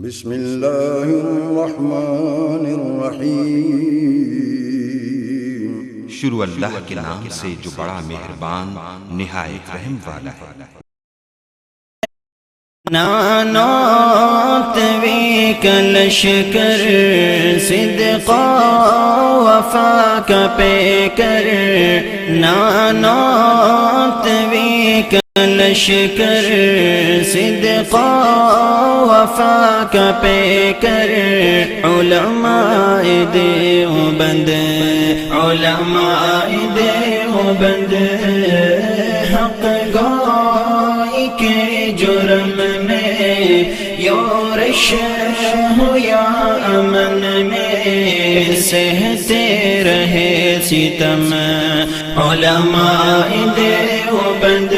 بسم الله الرحمن الرحیم۔ شروع اللہ کے نام سے جو بڑا مہربان نہایت رحم والا ہے۔ نانوت ویک لشکر صدقا وفا کا پیکر، نانوت ویک لشکر صدقا وفا کا پیکر، علماء دیوبند علماء دیوبند حق گوئی کے جرم میں یورش ہو یا امن میں سہتے رہے ستم، علماء دیوبند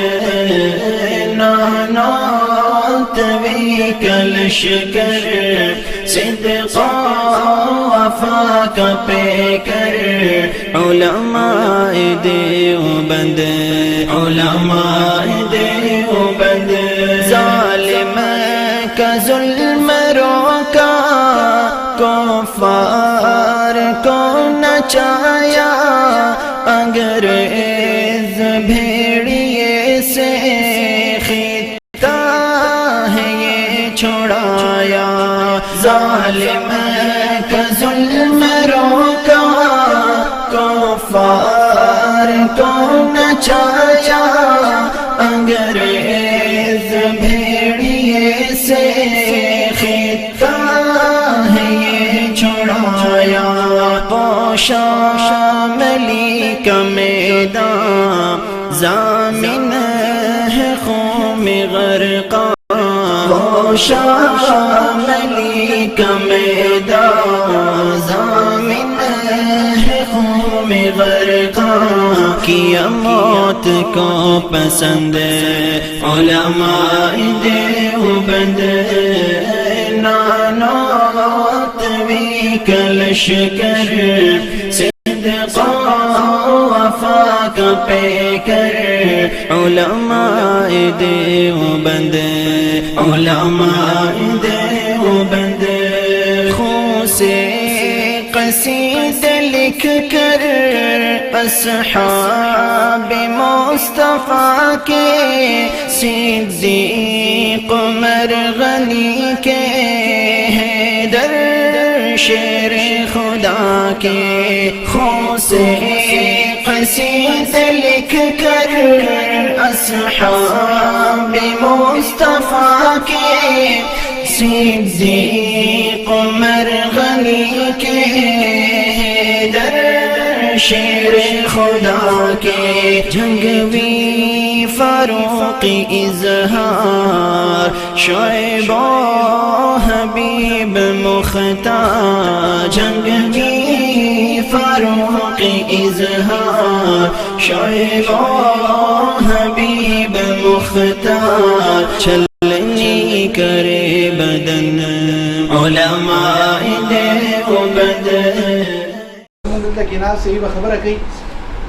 نانوت ویک لشکر صدقا وفا کا پیکر، علماء دیوبند علماء دیوبند ظالم کا ظلم روکا، کفار کو نچایا، انگریز بھیڑیے سے خطہ ہے یہ چھڑایا، ظالم کا ظلم روکا، کفار کو نچایا، انگریز بھیڑیے سے خطہ ہے یہ چھڑایا، شاملی کا میدان ضامن ہے خون غرقہ، شاملی کا میدان ضامن ہے خون غرقہ، کیا موت کو پسند علماء دیوبند، نانوت ویک لشکر صدقا وفا کا پیکر، علماء دیوبند علماء دیوبند خون سے قصیدے لکھ کر اصحاب مصطفیٰ کے، صدیق عمر غنی کے، حیدر شیر خدا کے، خون سے قصیدے لکھ کر اصحاب مصطفیٰ کے، صدیق عمر غنی کے، حیدر شیر خدا کے، جنگوی فاروق اظہار، شعیب و حبیب مختار، جنگوی فاروق اظہار، شعیب و حبیب مختار، چلنی کرے بدن علماء دیوبند۔ دلته کې ناس یې به خبره کوي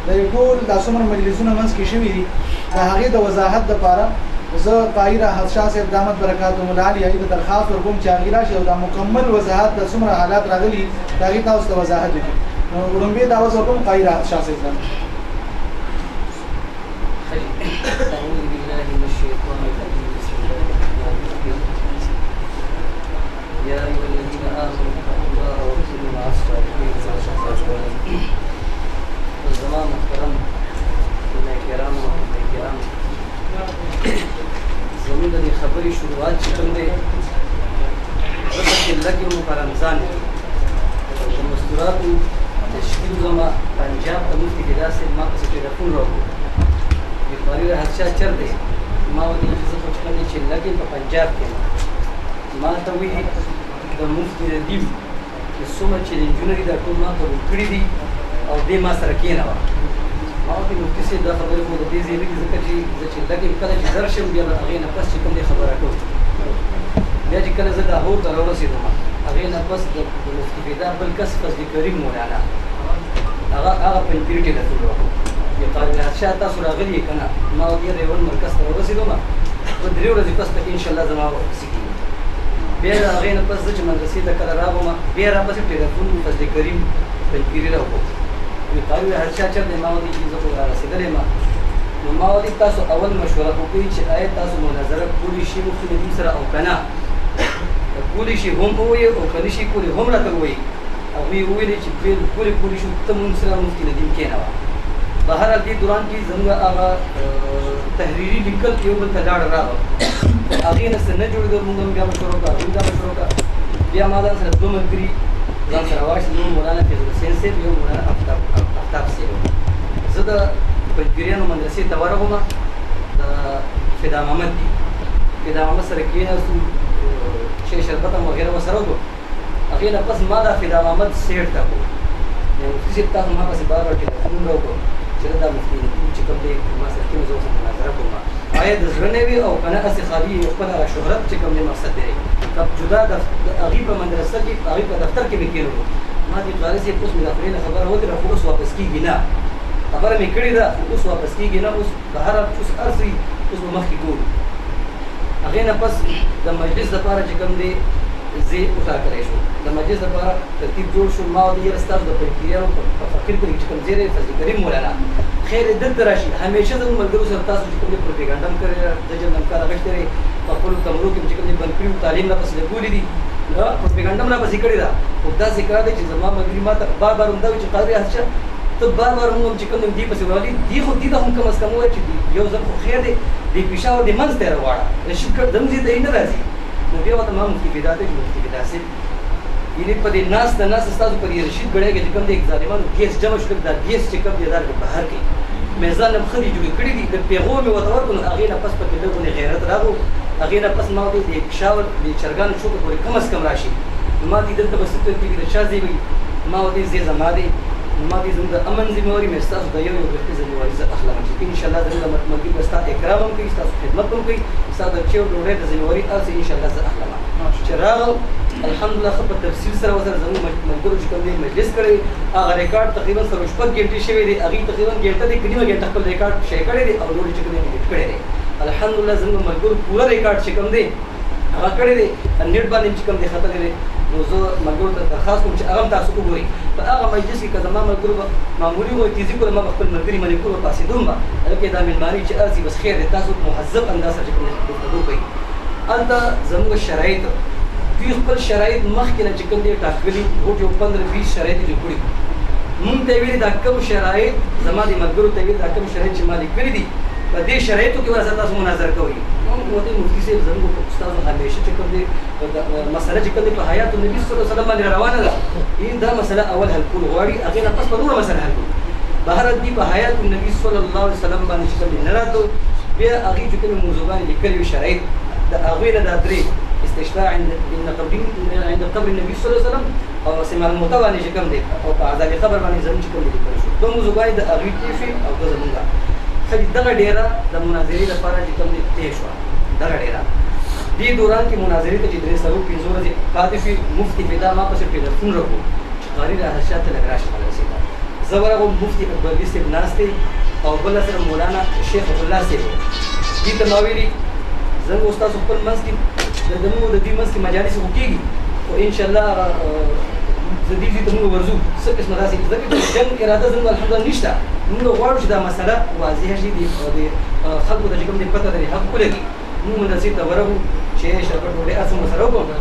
د ټول د څومره مجلسونه منځ کې شوي دي د هغې د وضاحت دپاره زه قاری راحت شاه صاحب دامت برکاتهم العالیه د درخواست ورکوم چې هغې راشي او دا مکمل وضاحت د څومره حالات راغلي د هغې تاسو ته وضاحت وکړي. نو لومبۍ دعوت ورکوم قاری راحت شاه صاحب ته. أعوذ بالله من الشيطان الرجيم، بسم الله الرحمن الرحيم، يا أيها الذين آمنوا اتقوا الله وكونوا مع الصادقين والزمان محترم علماء کرام و علماء کرام، زمون د خبرې شروعات چې کوم دی زه چې لږ یو په رمضان کې د مستوراتو تشکیل زما پنجاب ته مفتي کې داسې ما پسې ټلیفون راوکړو چې قاری راحت شاه چېرته یې؟ ما ورته وویل چې زه خو چې کوم دی چې لږ یم په پنجاب کې یم. ما ته وایي د مفتي ردیف چې څومره چې نجونې دي دا ټول ما ته روک کړي دي او دې ما سره کېنوه. ما ورته وویل مفتي صاحب دا خبرې خو د دې ځای نه دي ځکه چې زه چې لږ یم کله چې درشم بیا له هغې نه پس چې کوم دی خبره کوم. بیا چې کله زه لاهور ته راورسېدم هغې نه پس د مفتي فدا بل کس فضل کریم مولانا هغه پنځپیري ټلیفون راوکړو چې قاری راحت شاه تاسو راغلي یې که نه؟ ما ورته ریون مرکز ته ورسېدم په 3 ورځې پس ته انشاءالله زما واپسي کېږي. بیا د هغې نه پس زه چې مدرسې ته کله راغلم بیا راپسې ټلیفون فضل کریم پنجپیري راوکړو وایي قاري وایي هر چا چېرته ما ودې چې زه خو رارسېدلی یم نو ما ودې تاسو اول مشوره وکړئ چې آیا تاسو مناظره کولی شي مفتي ندیم سره او که نه کولی شي هم ووایي او که نه شي کولی هم راته ووایي هغوی وویلې چې بالکل کولی شو ته مونږ سره مفتي ندیم کېنوه بهرحال دې دوران کې زموږ هغه تحریري لیکل یو بل ته لاړه راغله هغې نه څه نه جوړېدل مونږ هم بیا مشوره وکړه هغوی دا مشوره وکړه بیا ما ځان سره دوه ملګري ځان سره واخیستل یو مولانا فیض الحسین صاحب یو مولانا افتاب صاحب زه د پنجپیریانو مدرسې ته ورغلم د فدا محمد دي فدا محمد سره کېناستو شی شربت هم وغیره ورسره وکړو هغې نه پس ما دا فدا محمد سیټ ته کړو مفتي صاحب تاسو ما پسې بار بار ټلیفون راوکړو چې دا مفتي ندیم چې کوم دی ما سره کېنو زه ورسره مناظره کوم آیا د زړه نه وي او که نه هسې خالي یو خپله شهرت چې کوم دی مقصد دی که جدا د هغې په مدرسه کې هغې په دفتر کې مې کېنولو ما دې قاري صاحب اوس مې د خولې نه خبره وکړه خو اوس واپس کېږي نه خبره مې کړې ده خو اوس واپس کېږي نه اوس بهرحال اوس هر څه اوس به مخکې ګورو هغې نه پس د مجلس دپاره چې کوم دی زه وټاکلی شو د مجلس دپاره ترتیب جوړ شو ما ودې یاره ستاسو د پنجپیریانو په فقیر کې چې کوم ځای دی فضل کریم مولانا خیر دلته راشي همیشه زموږ ملګرو سره تاسو چې کوم دی پروپیګنډه هم کړې ده د جنم کار اخیستی دی په خپلو کمرو کې چې کوم دی بند کړي تعلیم راپسې لګولي دي پروپیګنډه هم راپسې کړې ده خو داسې کار دی چې زما ملګري ما ته بار بار همدا وایي چې قادرې هڅه ته بار بار موږ هم چې کوم دی دې پسې ورغلي دي خو دې ته هم کم از کم ووایه چې یو ځل خو خیر دی دې پېښور دې منځ ته یې راواړه رشید ګډ دم ځای ته یې نه راځي نو بیا ورته ما مفتي فدا ته چې مفتي فدا صاحب یعنې په دې ناسته ناسته ستاسو په دې رشید ګړی کې چې کوم دی ظالمانو ګیس جمع شو دا ګیس چې کوم دی دا بهر کې مې ځان هم ښه دي جوړې کړي دي د پیغو مې ورته ورکړو نو هغې نه پس پکې لږ غیرت راغلو هغې نه پس ما ورته د پېښور د چرګانو چوکو پورې کم از کم راشي ما دې دلته به څه ترتیب د چا ځای وي ما ورته ځای زما دی ما دې زموږ د امن ذمهواري مې ستاسو د یو وختي ذمهواري زه اخلم چې انشاءالله زموږ د ملګري به ستا اکرام هم کوي ستاسو خدمت هم کوي ستا د چیو ډوډۍ د ذمهواري هر څه انشاءالله زه اخلم چې راغلم الحمدلله ښه په تفصیل سره ورسره زموږ ملګرو چې کوم دی مجلس کړی هغه ریکارډ تقریبا څلور شپږ ګنټې شوی دی هغې تقریبا ګنټه دی که نیمه ګنټه خپل ریکارډ شی کړی دی او نور چې کوم دی ډیټ کړی دی الحمدلله زموږ ملګرو پوره ریکارډ چې کوم دی هغه کړی دی نیټ باندې چې کوم دی ختلی دی نو زه ملګرو ته درخواست کوم چې هغه هم تاسو وګورئ په هغه مجلس کې که زما ملګرو به معمولي وایي تیزي کړو ما به خپل ملګري منې کړو پاسېدم به هلکې دا مېلماني چې هر څه بس خیر دی تاسو مهذب انداز سره چې کوم دی گفتگو کوئ هلته زموږ شرایط دوی خپل شرایط مخکې نه چې کوم دی ټاکلي غوټ یو 15-20 شرایط یې جوړ کړي مونږ ته یې ویلي دا کوم شرایط زما د ملګرو ته یې ویلي دا کوم شرایط چې ما لیکلي دي په دې شرایطو کې ورسره تاسو مناظره کوئ ورته مفتي صاحب زموږ استادو همیشه چې کوم دی مسله چې کوم دی په حیات النبي صلی الله علیه وسلم باندې روانه ده دا مسله اول حل کول غواړي هغې نه پس به نوره مسله حل کړو بهر دي په حیات النبي صلی الله علیه وسلم باندې چې کوم دی نه راتلو بیا هغې چې کومې موضوعګانې لیکلي وي شرایط د هغوی نه دا درې استشفاء عند قبر النبي صلی الله علیه وسلم او سمع الموتى باندې چې کوم دی او په عذاب قبر باندې زموږ چې کوم دی لیکل شو دوه موضوعګانې د هغوی تېر شوې او دوه زموږ ښه دغه ډېره د مناظرې لپاره چې کوم دی تېر شوه دغه ډېره دې دوران کې مناظرې ته چې 3-5 ورځې پاتې شوې مفتي فدا ما پسې ټلیفون راکړو چې قاري راحت ته لږ راشه مدرسې ته زه ورغلم مفتي اکبرالدین صاحب ناست دی او بله سره مولانا شیخ عبدالله صاحب دې ته ما ویلي زموږ ستاسو خپل منځ کې زموږ د دې منځ کې مجالس خو کېږي خو انشاءالله زه دې ځای ته موږ ورځو څه قسمه داسې ځکه چې جنګ اراده زموږ الحمدلله نشته موږ غواړو چې دا مسله واضحه شي د خلکو ته چې کوم دی پته لري حق ولګي موږ مدرسې ته ورغلو چې شربت ډوډۍ هر څه مو سره وکړو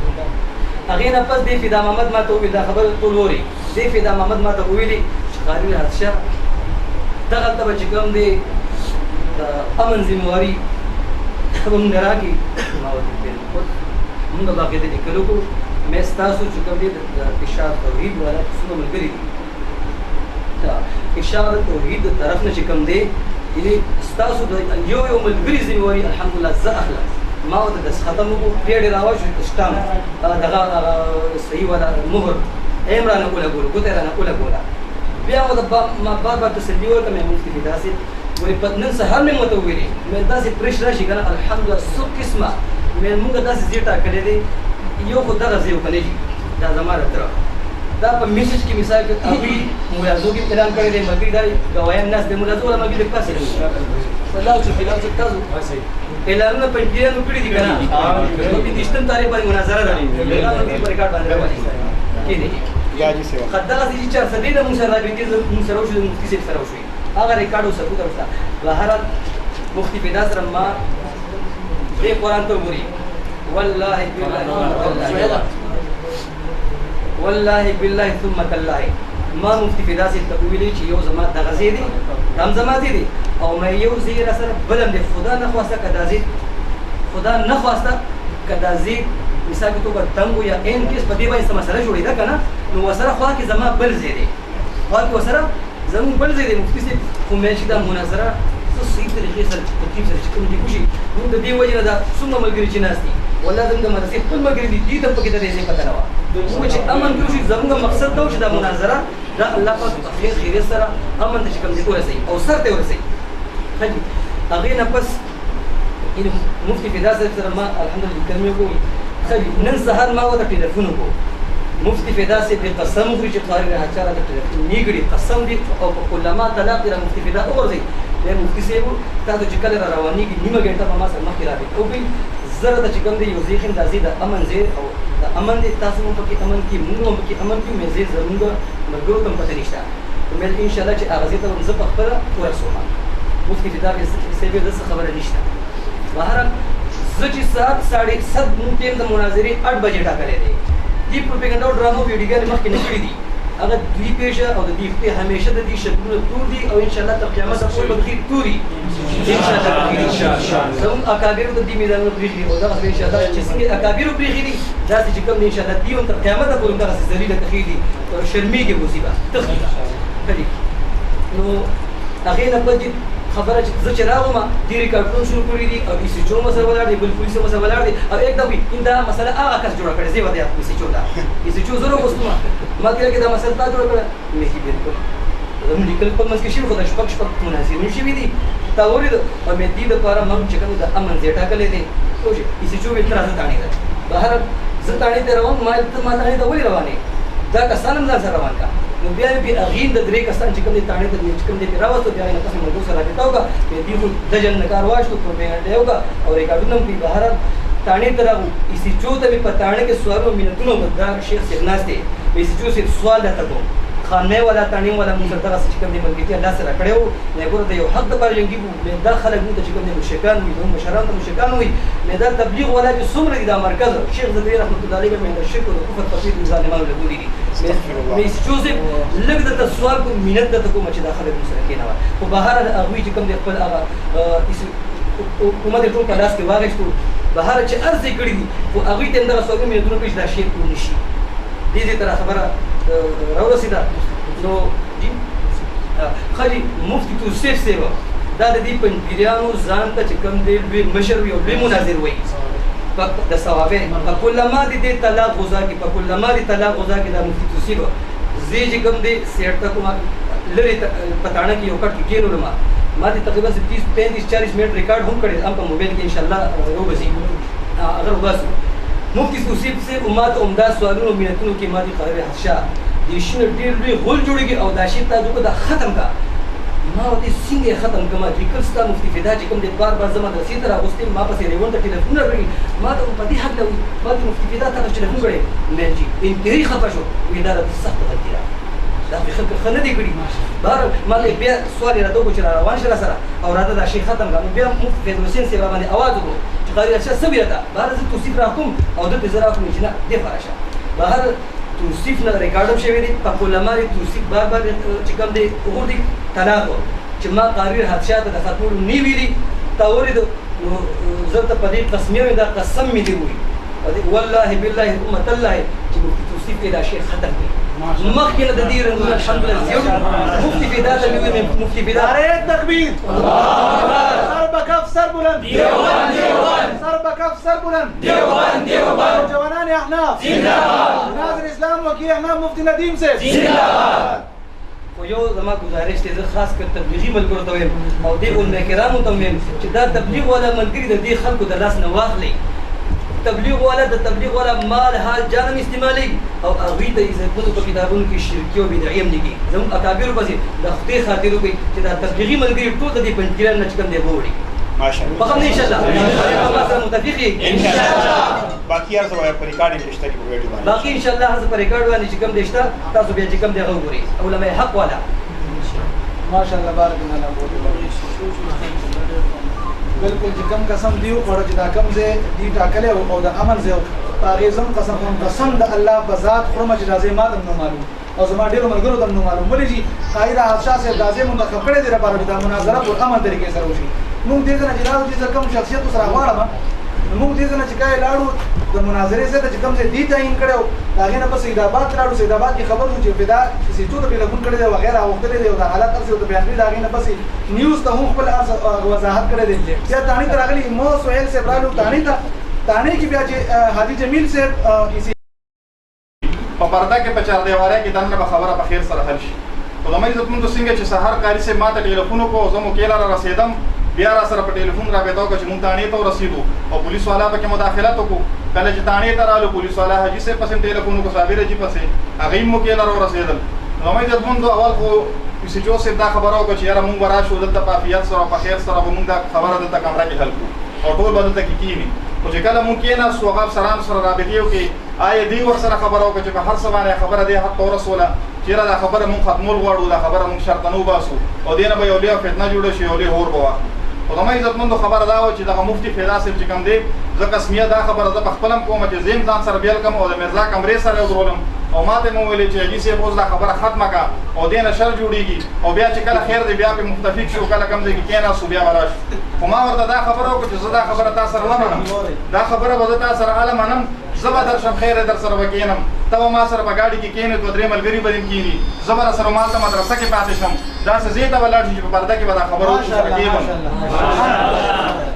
هغې نه پس دې فدا محمد ما ته وویل دا خبره ټول اوري دې فدا محمد ما ته وویلې چې قاري حادثه دغلته به چې کوم دی د امن ذمهواري به مونږ راکړي ما ورته بالکل مونږ به باقاعده لیکلو کړو مې ستاسو چې کوم دی د اشاعت توحید والا څومره ملګري دي د اشاعت توحید د طرف نه چې کوم دی یعنې ستاسو د یو ملګري ذمهواري الحمدلله زه اخلم ما ورته دستخط هم وکړو بیا ډېر راواچو شټام دغه صحیح والا مهر هم رانه ولګولو ګوته یې رانه ولګوله بیا ما بار بار تسلي ورکړه مې مفتي فدا صاحب ولې نن سهار مې ورته وویلې مې داسې پرېش راشي که نه الحمدلله څو قسمه مې موږ داسې ځای ټاکلی دی یو خو دغه ځای وکلی دي دا زما د تره دا په میسج کې مثال کې هغوی ملازو کې اعلان کړی دی ملګري دا ګوایان ناست دی ملازو والا ملګري لږ پاسې په الله چې خلاف تاسو اعلانونه پنځیانو کړی دي کنه نو په دشتن تاریخ باندې مناظره ده اعلان دې پر ریکارډ باندې راوړي کېږي خدای دې چې سدي د موږ سره راځي موږ سره وشو مفتي سره وشو هغه ریکارډ وسره ورسته بهر مفتي پیدا سره ما دې قران ته ګوري والله بالله ثم تالله ما مفتي پیدا سي تقویلی چې یو زما د غزې دي هم زما دي او مې یو زیره سره بلم دي خدا نه خواسته کدا زی خدا نه خواسته کدا زی مثال کې تو تنګو یا ان کیس په دې باندې مسله جوړې ده کنه نو وسره خو کې زما بل زیره خو کې وسره زمون بل زیره مفتي سي کوم چې دا مناظره صحیح طریقې سره ترتیب سره چې کوم دي کوشي نو د دې وجه دا څومره ملګری چې ناشتي ولا زموږ مدرسې خپل ملګری دي دې ته پکې د دې پته نه و چې امن کوشي زموږ مقصد دا و چې دا مناظره دا الله پاک په خیر سره امن ته کوم دي ورسي او سر ته ورسي خدي هغه نه پس ان مفتي پیدا سره ما الحمدلله کلمه کوي خدي نن سهار ما وته ټلیفون وکړ مفتي پیدا سے په قسم خوري چې قاری راځه را ټلیفون نیګړي قسم دي او په علماء طلاق را مفتي پیدا اورځي د مفتي سیبو تاسو چې کله را روانيږي نیمه غنټه په ما سره مخکې راځي او به زره ته چې کوم دی یو ځکه داسې د امن زیر او د امن دي تاسو مو پکې امن کې موږ هم پکې امن کې مې زیر زموږ مرګرو ته پته نشته مې ان شاء الله چې هغه زه ته زه په خپل ورسوم مفتي پیدا سیبو د خبره نشته بهر زه چې ساعت 7:30 مو ټیم د مناظرې 8 بجې ټاکلې دي دی پروپاګاندا او ډرامو ویډیوګانې مخکې نه کړې دي هغه دوی پیشه او د دې په همیشه د دې شکلونه تور دي او ان شاء الله تر قیامت پورې به خیر توري ان شاء الله زموږ اکابر د دې میدانونو پریږدي او دا ان شاء الله چې څنګه اکابر پریږدي دا چې کوم ان شاء الله دی تر قیامت پورې دا ذلیل تخیدي او شرمېږي مصیبت تخیدي نو هغه نه پدې خبره چې زه چې راغلم دې ریکارډونه شروع کړی دي او ای سی چو مسله ولاړ دي بل پولیسو مسله ولاړ دي او एकदम دا مسله هغه کس جوړ کړی زه وته ای سی چو دا ای سی چو زره وستم ما کې دا مسله تا جوړ کړه مې کې بالکل زموږ لیکل په مسکه شي خدای شپږ مناسبه شي دي تا ورید او مې دې لپاره موږ چې کوم د امن زیټا کړی دي خو ای سی چو به تر ځه تانی ده بهر زه تانی ته روان ما تانی ته ولې روانه دا کسانم ځان سره روان کا نو بیا به اغین د درې کسان چې کوم دي تاڼه ته چې کوم دي راوځو بیا نه تاسو موږ سره راځو په دې خو د جن کار واشو په بیان دیوګه او ریکارډونه په بهر تاڼه ته راو اسی چو ته په تاڼه کې سوالو مينتونو مدار شیخ سرناس ته اسی چو سے سوال راته کو خانه والا تاڼه والا موږ سره تاسو چې کوم دي ملګری الله سره کړو نه ګور د یو حق د پر جنگي به داخله موږ چې کوم دي مشکان وي نو مشران ته مشکان وي نه دا تبلیغ ولا چې څومره د مرکز شیخ زبیر رحمت الله علیه به د شرک او کفر تفسیر ظالمانو له ګوري مې جوزف لږ د سوال کو مينت د کوم چې داخله سره کېنه او بهر هغه چې کوم د خپل هغه حکومت ټول په لاس کې واغښتو بهر چې ارزي کړی دي او هغه ته اندر سوال مې دونه پېښ دا شی کو نشي دې تر خبره راورسیدا نو دي خالي مفتي توصيف سیوا دا د دې پنځګریانو ځان ته چې کوم دی لوی مشر وي او لوی مناظر وي د ثوابه په کلمه دې طلاق غزا کې په کلمه دې طلاق غزا کې د مفتي توصيف زی چې کوم دی سیټ تک لري پټانه کې یو کټ کې کېنو ما دې تقریبا 30 35 40 منټ ریکارډ هم کړی هم په موبایل کې ان شاء الله وبسي اگر وباسو مفتي توصيف سے امت عمدہ سوالونو مینتونو کې ما دې قرار حشا دې شنه ډېر لوی غول جوړيږي او دا شی تاسو کو دا ختم کا ما دې څنګه ختم کما لیکل ستا مفتي فدا چې کوم دې بار زما د سیتره غوستې ما پسې ریون ته ټلیفون راغی ما ته په دې حق له ما دې مفتي فدا ته ټلیفون کړی مې چې انتهایی خفه شو وې دا سخت غلطی را دا په خنه دې کړی بار ما دې بیا سوال راته کو چې روان شره سره او راته دا شی ختم کړم بیا مفتي فدا حسین سی باندې आवाज وکړو چې قاری اچھا سبیره دا بار زه توصیف راکوم او د زرا کوم چې نه دې فارشه بهر توصیف نه ریکارډ شوی دی په کلماري توصیف بار چې کوم دی وګورئ طلاق چې ما قاری حادثات د ختمولو نی ویلي تا ورید نو زرت په دې قسمیه دا قسم می دی وی والله بالله امه الله چې توصیف دا شی ختم دی مخکې د دې رنګ الحمدلله زیو مفتي فدا ته وی مفتي فدا نعره تکبیر الله ضرب کف سر بلند دیوان دیوان ضرب کف سر بلند دیوان دیوان جوانان احناف زنده باد ناظر اسلام وکیل احناف مفتی ندیم سے زنده باد خو یو زما گزارش دی زه خاص کر تبلیغي ملګرو ته وایم او دې علما کرامو ته وایم چې دا تبلیغ والا ملګري د دې خلکو د لاس نه واخلي تبلیغ والا د تبلیغ والا مال حال جانم استعمالي او هغوی ته عزتمنو په کتابونو کې شرکي او بدعي هم لیکي زموږ اکابرو پسې د خدای خاطر وکړي چې دا تبلیغي ملګري ټول د دې پنجګیران نه چې کوم دی ووړي ماشاءالله فقط ان شاء الله سره متفق یې ان شاء الله باقي هر څه په ریکارډینګ کې شته په ویډیو باندې باقي ان شاء الله هڅه پر ریکارډ باندې چې کوم دی شته تاسو بیا چې کوم دی هغه وګورئ علماء حق والا ماشاءالله بارک الله بالکل چې کوم قسم دیو پړ چې دا کوم ځای دی ټاکلې او د عمل ځای هغه زم قسم د الله په ذات خرمه چې راځي ما دم معلوم او زما ډیرو ملګرو دم معلوم ولې چې قاعده حادثه سے دازه منتخب کړي دي لپاره د مناظره پر امن طریقې سره وشي موږ دې نه جناب چې کوم شخصیت سره غواړم موږ دې نه چې کای لاړو د مناظره سره چې کوم ځای دی تعین کړو هغه نه پس سیداباد لاړو سیداباد کې خبر و چې فدا چې څو د ټلیفون کړي او وغیرہ وختلې دی او د حالات تر څو د بیان لري هغه نه پس نیوز ته هم خپل وضاحت کړي دي یا تانی تر اغلی مو سہیل سے برالو تانی کې بیا چې حاجی جمیل سے په پرده کې په چار دیواره کې دنه خبره په خیر سره حل شي علماء عزتمند څنګه چې سحر قاری سے ماته ټلیفون کو زمو کې را رسیدم بیا را سره په ټلیفون رابطه وکړه چې مونږ تانې ته ورسېدو او پولیس والا پکې مداخلت وکړو کله چې تانې ته رالو پولیس والا حاجي صاحب پسې ټلیفون کو صابر جی پسې هغه مو کې را رسیدل علماء عزتمند اول خو چې جو صاحب دا خبره وکړه چې یاره مونږ وراشو دلته په عافیت سره په خیر سره به مونږ دا خبره دلته کمره کې حل کړو او ټول به دلته کې کینی خو چې کله مونږ کېناستو هغه افسرانو سره رابطې وکړې آیا دوی ورسره خبره وکړه چې په هر څه باندې خبره دې حق ته ورسوله چېرې دا خبره مونږ ختمول غواړو دا خبره مونږ شرطه نه وباسو او دې نه به یو لویه فتنه جوړه شي یو لوی هور به واخلو علماء عزتمندو خبره دا وه چې دغه مفتي فیضا صاحب چې کوم دی زه قسمیه دا خبره زه په خپله هم کوم چې زه هم ځان سره بیل کړم او د میرزا کمرې سره یې ودرولم او ما ته مې وویلې چې حاجي صاحب اوس دا خبره ختمه کړه او دې نه شر جوړېږي او بیا چې کله خیر دی بیا پرې متفق شو کله کوم ځای کې کېناستو بیا به راشو خو ما ورته دا خبره وکړه چې زه دا خبره تا سره نه منم دا خبره به زه تا سره هله منم زه به درشم خیر در سره به کېنم ته به ما سره په ګاډي کې کېنې دوه درې ملګري به دې کېني زه به راسره مالته مدرسه کې پاتې شم داسې ځای ته به لاړ شي چې په پرده کې به دا خبره ورته سره کېږم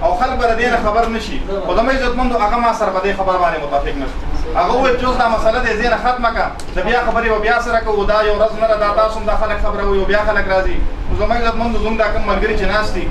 او خلک به د دې نه خبر نه شي علماء عزتمندو هغه ما سره په دې خبره باندې متفق نه شو هغه وویل چې اوس دا مسله دې ځای نه ختمه کړه د بیا خبرې به بیا سره کوو دا یو ورځ نه ده دا تاسو هم دا خلک خبره وي او بیا خلک راځي علماء عزتمندو زموږ دا کوم ملګري چې ناست دي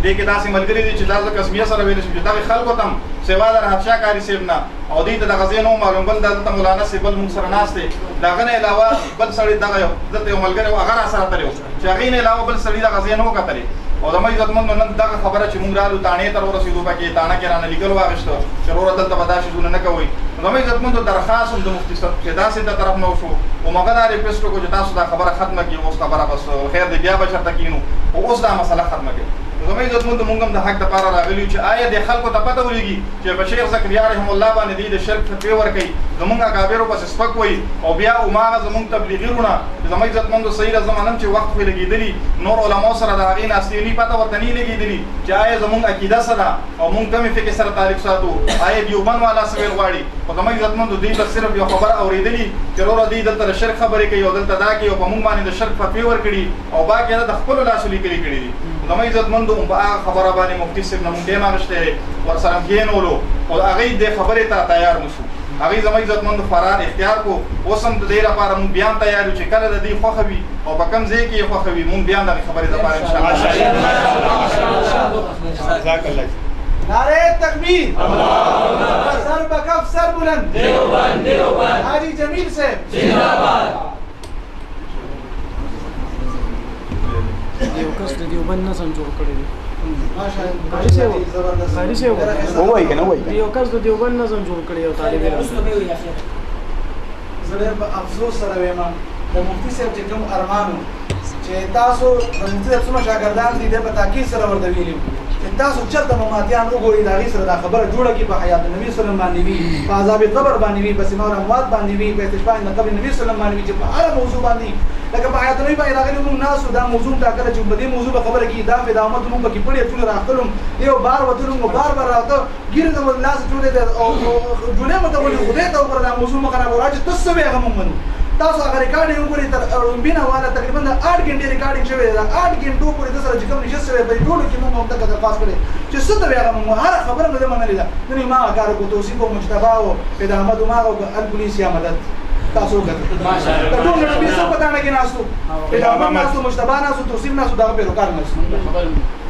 دې کې داسې ملګري دي چې دا زه قسمیه سره ویلی شم چې دغې خلکو ته هم سوا د راحت شاه کاري صاحب نه او دوی ته دغه ځای نه معلوم بل دلته مولانا صاحب بل مونږ سره ناست دی د هغه نه علاوه بل سړی دغه دلته یو ملګری و هغه را سره تللی و چې هغې نه علاوه بل سړي دغه ځای نه و کتلی علماء عزتمندو نن دغه خبره چې مونږ رالو تانې ته ورسېدو پکې تانه کې رانه لیکل واخېسته چې وروره دلته به دا شیزونه نه کوئ علماء عزتمندو درخواست هم د مفتي صاحب چې داسې د طرف نه وشو او هغه دا ریکویسټ وکړو چې تاسو دا خبره ختمه کړي اوس خبره بس خیر دی بیا به چېرته کښېنو خو اوس دا مسله ختمه کړي علماء عزتمندو مونږ هم د حق دپاره راغلي یو چې آیا د خلکو ته پته ولګي چې په شیخ زکریا رحم الله باندې دوی د شرک فتوې ورکوي زمونږ اکابرو پسې سپک وایي او بیا هماغه زمونږ تبلیغي وروڼه زموږ عزتمندو صحیح زه منم چې وخت پرې لګېدلي نور علماو سره د هغې ناستې ني پته ورته نه لګېدلي چې آیا زمونږ عقیده څه ده او مونږ کومې فکر سره تعلق ساتو آیا دیوبند والا څه ویل غواړي خو زموږ عزتمندو دوی بس صرف یو خبره اورېدلي چې وروره دوی دلته د شرک خبرې کوي او دلته دا کوي او په مونږ باندې د شرک فتوې ورکړي او باقي د خپلو لاسو لیکلي کړي دي زموږ عزتمندو په هغه خبره باندې مفتي صاحب نه مونږ ټیم اخیستی ورسره کښېنولو او هغوی دې خبرې ته تیار نه شو هغوی زموږ عزتمندو فرار اختیار کړو اوس هم د دې لپاره مونږ بیان تیار یو چې کله د دوی خوښه وي او په کوم ځای کې یې خوښه وي مونږ بیان دغې خبرې دپاره انشاءالله جزاک الله نعرہ تکبیر سر بکف سر بلند دیوبند حاجی جمیل صاحب زندہ باد یو کس د دیوبند نظم جوړ کړی دی ووایي که نه ووایي یو کس د دیوبند نظم جوړ کړی یو طالب علم زه ډېر په افسوس سره وایم د مفتي صاحب چې کوم ارمان و چې تاسو د مفتي صاحب څومره شاګردان دي دی په تاکید سره ورته ویلي چې تاسو چېرته مماتیان وګورئ د هغې سره دا خبره جوړه کړي په حیات نبي وسلم باندې وي په عذاب قبر باندې وي په سماع الاموات باندې وي په استشفاء عند قبر نبي وسلم باندې وي چې په هره موضوع باندې لکه په حیات نبي باندې راغلي موږ ناستو دا موضوع ټاکله چې په دې موضوع به خبره کړي دا فدامت موږ پکې پړې ټول راغلم یو بار وتلم نو بار راته ګیره د لاس جوړې او جوړې مته ولې خدای ته وګوره دا موضوع مخ خراب راځي تاسو به هغه موږ منو تاسو هغه ریکارډینګ وګورئ تر بنا والا تقریبا 8 غنټې ریکارډینګ شوی دی 8 غنټو پورې د سره چې کوم نشي شوی دی ټول کې موږ هم تک درخواست کړی چې څه ته هغه موږ هر خبره نه منلې ده نو ما کار کو توصیف او مجتبا او احمد ما او الپولیس یا مدد تاسو وکړه ماشاءالله ټول نبی څه پتا نه کې ناسو احمد ناسو مجتبا ناسو توصیف ناسو دا په کار ناسو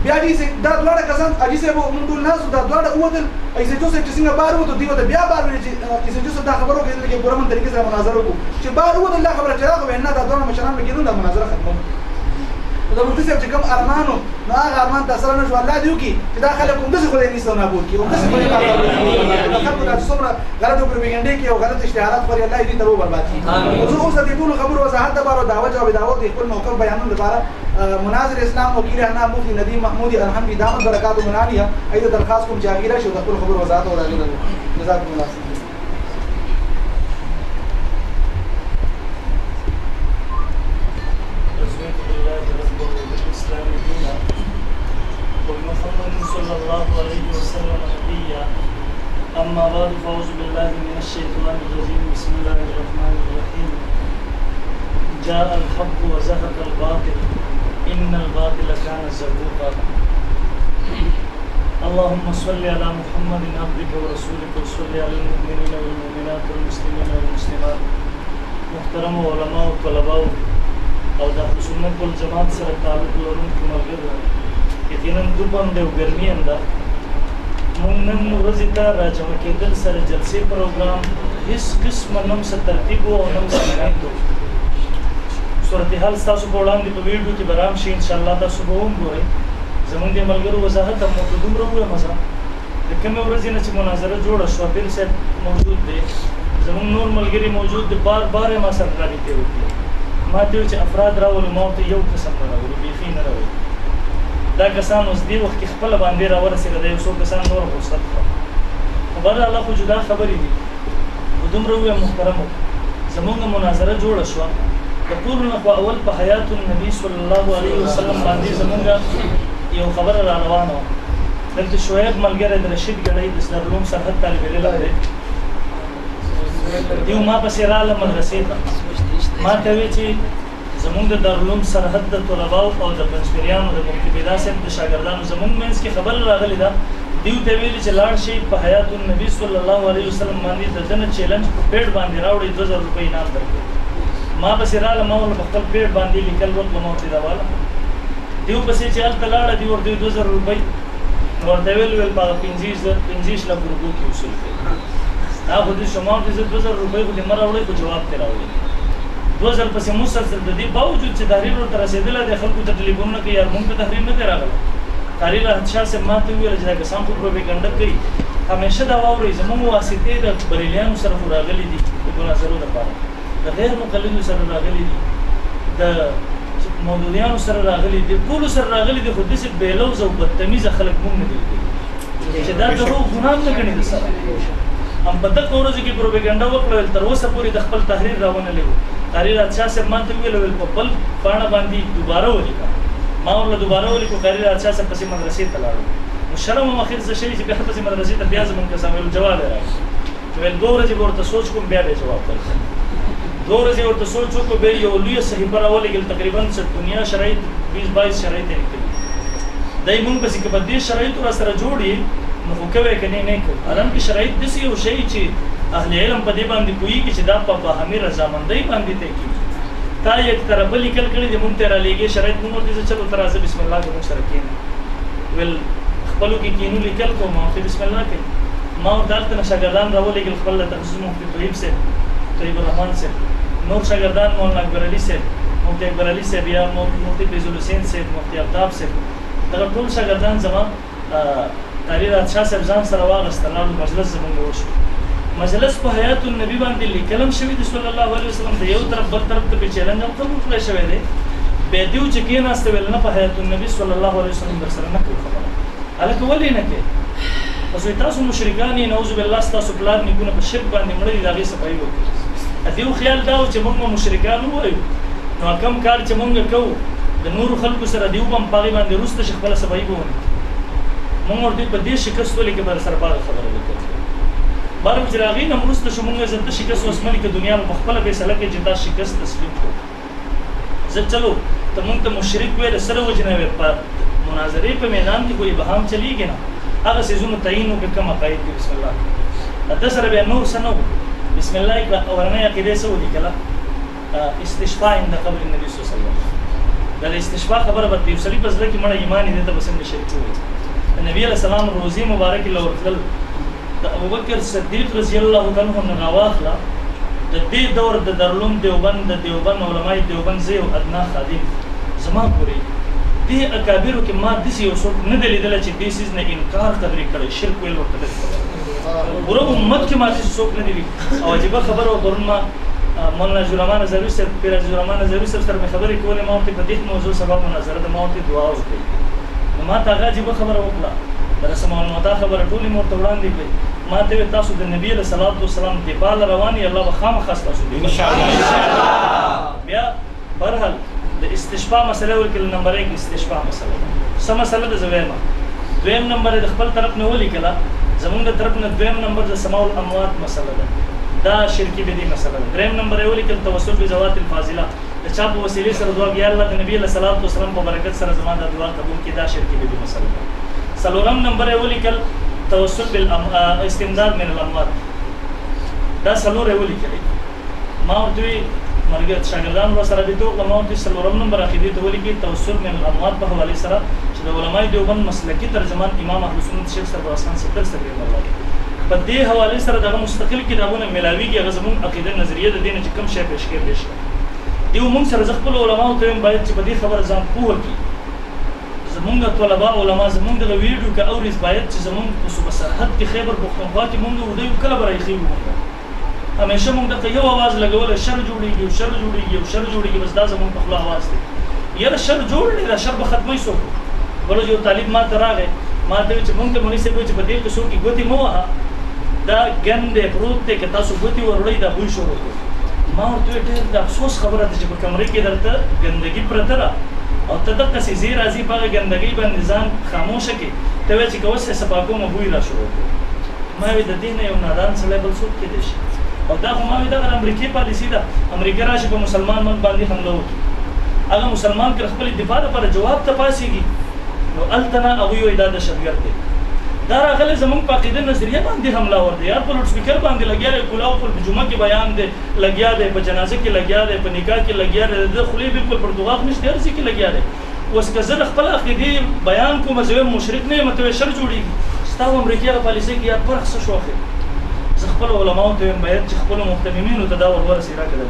بیا دې دا دواړه کسان اجي سه مونږ ټول ناس دا دواړه ووتل ایسه جو سه چې څنګه بار وته دی وته بیا بار ویل چې ایسه جو دا خبرو کې چې ګورمن طریقې سره مناظره وکړو چې بار وته الله خبره چې راغو نه دا دواړه مشران بګینو دا مناظره ختمه دا مفتي صاحب چې کوم ارمانو نو هغه ارمان تاسو نه شو الله دیو کی چې دا خلک کوم څه خلک نيسو نه بول کی او څه خلک خلک دا څومره غلط پروپاګاندا کې او غلط اشتهارات پر الله دې ته برباد کی زه اوس دې ټول خبرو وضاحت د بارو دعوت جواب دعوت خپل موقف بیانون لپاره مناظر اسلام وکیل انا مفتی ندیم محمودی الحمد دامت برکات منانیه ایده درخواست کوم جاگیره شو د خپل خبرو وضاحت وړاندې کړو جزاکم الله خیر صلى الله عليه وسلم نبيا أما بعد فأعوذ بالله من الشيطان الرجيم بسم الله الرحمن الرحيم جاء الحق وزهق الباطل إن الباطل كان زهوقا اللهم صل على محمد عبدك ورسولك وصل على المؤمنين والمؤمنات والمسلمين والمسلمات محترم علماء وطلباء او د سنت والجماعت سره تعلق لرونکو ملګرو یقینا دوبم د ګرمي انده مونږ نن ورځې ته راجمع کېدل سره جلسې پروګرام هیڅ قسمه نوم څه ترتیب او نوم څه نه صورتحال تاسو په وړاندې په ویډیو کې برام شي ان شاء الله تاسو به وګورئ زمونږ د ملګرو وضاحت هم په دومره وایي مثلا د کومې ورځې نه چې مناظره جوړه شوه پیر صاحب موجود دی زمونږ نور ملګري موجود دي بار بار یې ما سره رابطې وکړي ما ته ویل چې افراد راولي ما ورته یو قسم نه راولي بیخي نه راولي دا کسان اوس دې وخت کې خپله باندې راورسېده د یو څو کسان نور فرصت کړه خو بهرحاله خو جدا خبرې دي خو دومره ووایم محترمو زمونږ مناظره جوړه شوه د ټولو نه خو اول په حیات النبي صلی الله علیه وسلم باندې زمونږ یو خبره را روانه وه دلته شعیب ملګری د رشید ګړی د دارالعلوم سرحد طالب علم دی دیو ما پسې راغله مدرسې ته ما ته وی چې زمونږ د دارالعلوم سرحد د طلباو او د پنځپیریانو د مفتي بیدا صاحب د شاګردانو زمونږ منځ کې خبر راغلی ده دیو ته ویلي چې لاړ شي په حیات النبي صلی الله علیه وسلم باندې د دنه چیلنج په پیډ باندې راوړي 2000 روپۍ انعام درکړي ما پسې راغله ما ورله په خپل پیډ باندې لیکل ورکړه ما ورته دا واله دیو پسې چې هلته لاړه دی ورته 2000 روپۍ ورته ویل په 25 لک روپیو کې وصول کړي دا خو دې شما ورته 2000 روپۍ خو دې مه راوړئ خو جواب ترې راوړئ 2000 پسې مسلسل د دې باوجود چې تحریر ورته رسېدلی دی خلکو ته ټلیفونونه کوي یار مونږ ته تحریر نه دی راغلی تحریر احمد شاه صاحب ما ته وویل چې دا کسان خو پروپیګنډه کوي همیشه دا واورئ زموږ واسطې د بریلیانو سره خو راغلي دي د مناظرو دپاره د غیر مقلدو سره راغلي دي د مولویانو سره راغلي دي ټولو سره راغلي دي خو داسې بېلوز او بدتمیزه خلک مونږ نه دي چې دا د هغو ګناه نه ګڼي د سره هم په دغه ورځو کې پروپیګنډه وکړه تر اوسه پورې د خپل تحریر راونهلی و قاری رادشاه صاحب ما ته ویل په بل پاڼه باندې دوباره ولیکه ما ورله دوباره ولیکو قاری رادشاه صاحب پسې مدرسې ته لاړو نو شرم هم اخر څه شوي چې بیا پسې مدرسې ته بیا زمونږ کسان ویل جواب یې راکړ ویل 2 ورځې به ورته سوچ کوم بیا به یې جواب درکړم 2 ورځې ورته سوچ وکړو بیا یو لویه صحیفه راولېږل تقریبا دنیا شرایط 20-22 شرایط یې لیکلي دی مونږ پسې که په دې شرایطو را سره جوړ یې نو خو کوی که نه کوو حالانکې شرایط داسې یو شی چې اهل علم په دې باندې پوهېږي چې دا په باهمي رضامندۍ باندې طی کېږي تا یک طرفه لیکل کړي دي مونږ ته رالیږې شرایط مونږ ورته چلو ته راځه بسم الله کې مونږ سره کښېنه ویل خپلو کې کینو لیکل کوم ما ورته بسم الله کوي ما ورته هلته نه شاګردان راولېږل خپل د تخصص مفتي طیب صاحب طیب الرحمن صاحب نور شاګردان مولانا اکبر علي صاحب مفتي اکبر علي صاحب یا مفتي فیض الحسین صاحب مفتي الطاف صاحب دغه ټول شاګردان زما قاری رادشاه صاحب ځان سره واغېسته لاړو مجلس زمونږ وشو مجلس په حیات النبي باندې لیکل هم شوي دي صلی الله علیه وسلم د یو طرف بل طرف ته پې چیلنج هم قبول کړی شوی دی بیا دیو چې کېناسته ویل نه په حیات النبي صلی الله علیه وسلم در سره نه کوي خبره هلکه ولې نه کوي بس وایي تاسو مشرکان یې نعوذ بالله ستاسو پلار نیکونه په شرک باندې مړه دي د هغې صفایي وکړي دیو خیال دا و چې موږ به مشرکان ووایو نو کم کار چې موږ کوو د نورو خلکو سره دیو به هم په هغې باندې وروسته چې خپله صفایي به ونه مونږ ورته په دې شکست ولې کې بر سره باغ خبره وکړه بار چې راغی نه مرسته شو مونږ زه ته شکست وسمنې کې دنیا په خپل فیصله کې چې دا شکست تسلیم کړو زه چلو ته مونږ ته مشرک وې سره وجنه وې په مناظرې په میدان کې کوئی بهام چلیږي نه هغه سيزونو تعین وکړه کوم عقاید دي بسم الله اته سره به نور سنو بسم الله اورنه عقیده سو دي کله استشفاء عند قبر النبي صلی الله علیه وسلم د د استشفاء خبره به یو سړي په زړه کې مړه ایمان دې ته به څنګه شرک وایي. نبی علیه السلام روزي مبارک له ورتلل د ابوبکر صدیق رضی الله تعالی عنہ نه واخله د دې دور د دارالعلوم دیوبند علماء دیوبند زه او ادنا خادم زما پوری دې اکابرو کې ما دسی یو څوک نه دی لیدل چې دې سیز نه انکار کوي کړي شرک ویل ورته ورو امت کې ما دې څوک نه دی او عجیب خبر او پرون ما مولانا جرمان نظری صاحب پیر جرمان نظری صاحب سره خبرې کولې ما ته په دې موضوع سبب مناظره د ما ته دعا وکړه ما ته هغه عجیب خبره وکړه درسه مولنا خبره ټولې مور ته وړاندې کړې ما ته تاسو د نبی له صلوات و سلام دی بال رواني الله وخام خاص تاسو ان شاء الله بیا برحال د استشفاء مسله ورکل نمبر 1 استشفاء مسله سم مسله د زویما دویم نمبر د خپل طرف نه ولي کلا زمونږ د طرف نه دویم نمبر د سماع الاموات مسله ده دا شرکی بدی مسله ده دریم نمبر ولي کل توسل بذوات الفاضله د چا په وسیله سره دعا یا الله د نبی له صلوات و سلام په برکت سره زموږ د دعا قبول کړي دا شرکی بدی مسله ده سلورم نمبر ولي کل توسل بالاستمداد من الاموات دا سلور ولي کړي ما دوی مرګ شاګردان ور سره دي ته ما د سلورم نمبر عقیده ته ولي کې توسل من الاموات په حواله سره چې د علماء دیوبند مسلکی ترجمان امام اهل سنت شیخ سرور حسن صدر سره الله په دې حواله سره دغه مستقل کتابونه ملاویږي هغه زموږ عقیده نظریه د دین چې کوم شی پیش کړي دیو موږ سره خپل علماء ته باید چې په دې خبره ځان پوه کړي زمونږ طلباء علما زمونږ د ویډیو کې اورز باید چې زمونږ په صوبه سرحد کې خیبر پختونخوا کې مونږ ودی کله برای خېږو همیشه مونږ د یو आवाज لګول شر جوړیږي بس دا زمونږ په خپل आवाज دی یره شر جوړ نه دا شر به ختمي سو ورو یو طالب ما تراغه ما ته چې مونږ ته مونږ سه چې په دې کې سو کې ګوتی مو دا ګنده پروت ته کې تاسو ګوتی ورولې دا وې شروع ما ورته ډېر د افسوس خبره ده چې په کمرې کې درته ګندګي پرته ده او تدقه سي زیر ازي په ګندګي باندې ځان خاموشه کې ته وې چې کوسه سپاکو مبوي را شروع ما وې د دین یو نادان سره بل څوک کې دي او دا خو ما وې د امریکای پالیسي ده امریکا راشي په مسلمان من باندې حمله وکړي هغه مسلمان کړ خپل دفاع لپاره جواب ته پاسيږي نو التنا او یو د شرګر دی دا راغله زمونږ په عقیده نظریه باندې حمله ور دي یا په لوډ سپیکر باندې لګیا دی کلاو په جمعه کې بیان دی لګیا دی په جنازه کې لګیا دی په نکاح کې لګیا دی د خلی بالکل پرتګال نشته هر څه کې لګیا دی اوس که زه خپل عقیده بیان کوم زه مشرک نه متوي شر جوړیږي ستاسو امریکایي پالیسي کې یا پر څه شوخه زه خپل علماء ته باید چې خپل محتممین او تداول ورسره کړل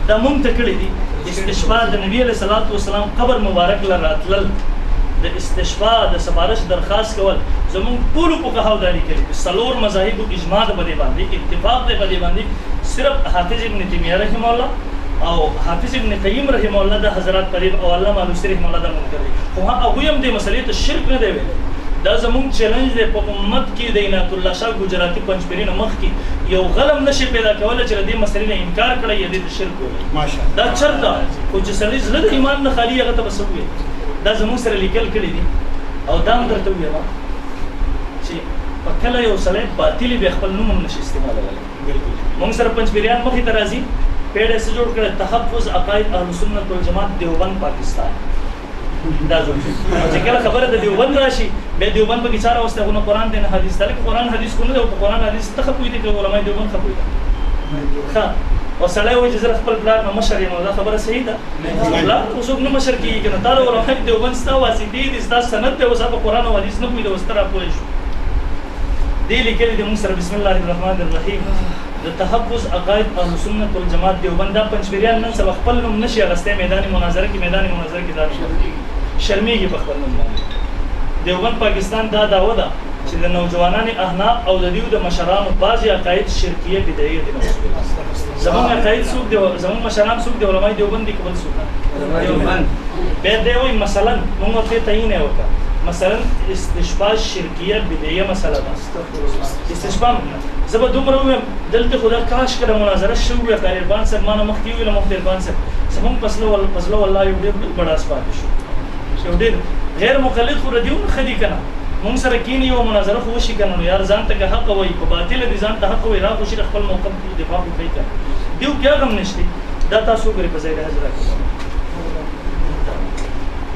دا مونږ ته کړی دي استشفاء د نبی علیہ الصلوۃ والسلام قبر مبارک لراتل د استشفاء د سفارش درخواست کول زمون ټول په قهوداري کې سلور مذاهب اجماع د بده باندې اتفاق د بده باندې صرف حافظ ابن تیمیه رحم الله او حافظ ابن قیم رحم الله د حضرات قریب او علامه علوسی رحم الله د منکر خو هغه هم د مسلې ته شرک نه دی ویل دا زمون چیلنج دی په امت کې د عنایت الله شاه ګجراتی پنځپیرینو مخ کې یو غلم نشي پیدا کول چې د مسلې نه انکار کړی یا د شرک وایي ماشاءالله دا چرته خو چې سړی زړه د ایمان نه خالی هغه ته بسوي دا زموږ سره لیکل کړي دي او دا هم درته ویل چې په کله یو سړی باطل به خپل نوم نشي استعمالولی موږ سره پنځپیریان مخې ته راځي پیډه سره جوړ کړي تحفظ عقاید اهل سنت والجماعت دیوبند پاکستان دا جوړ چې کله خبره د دیوبند راشي به دیوبند په کیسه راوسته غو قرآن دین حدیث تل قرآن حدیث کو نه او قرآن حدیث ته خپوي دي علماء دیوبند خپوي ښه او سړی وایي چې زه خپل پلار نه مشر یم دا خبره صحیح ده لا اوس نه مشر کیږي کنه دا علماء دیوبند ستا واسطې دي ستا سند ته اوس په قرآن او حدیث نه کوي د وستره پوه شو دی لیکل دي موږ سره بسم الله الرحمن الرحیم د تحفظ عقاید اهل سنت والجماعت دیوبند د پنځپیریان نن سبا خپل نوم نشي غسته میدان مناظره کې دا شرمېږي په خپل نوم باندې دیوبند پاکستان دا داوا ده چې د نوجوانانو احناف او د دیو د مشرانو بعضی عقاید شرکیه بدعیه دي زمون عقاید څوک دی زمون مشران څوک دی علماء دیوبند کې قبل څوک دیوبند به دوی مثلا موږ ته تعین وکړه مثلا استشفاء شرکیه بدعیه مسله ده استشفاء زبر دومره دلته خدا کاش کړه مناظره شوې طالبان سره مانه مخکې ویل مختلفان سره زمون فصله والله یو ډېر بڑا اسپات شو یو ډېر غیر مقلد خو ردیون خدي کنه مونږ سره کینی یو مناظره خو وشي کنه یار ځان ته حق وای په باطل دي ځان ته حق وای را خو شي خپل موقف دفاع کوي کنه دیو کیا غم نشته دا تاسو ګری په ځای حاضر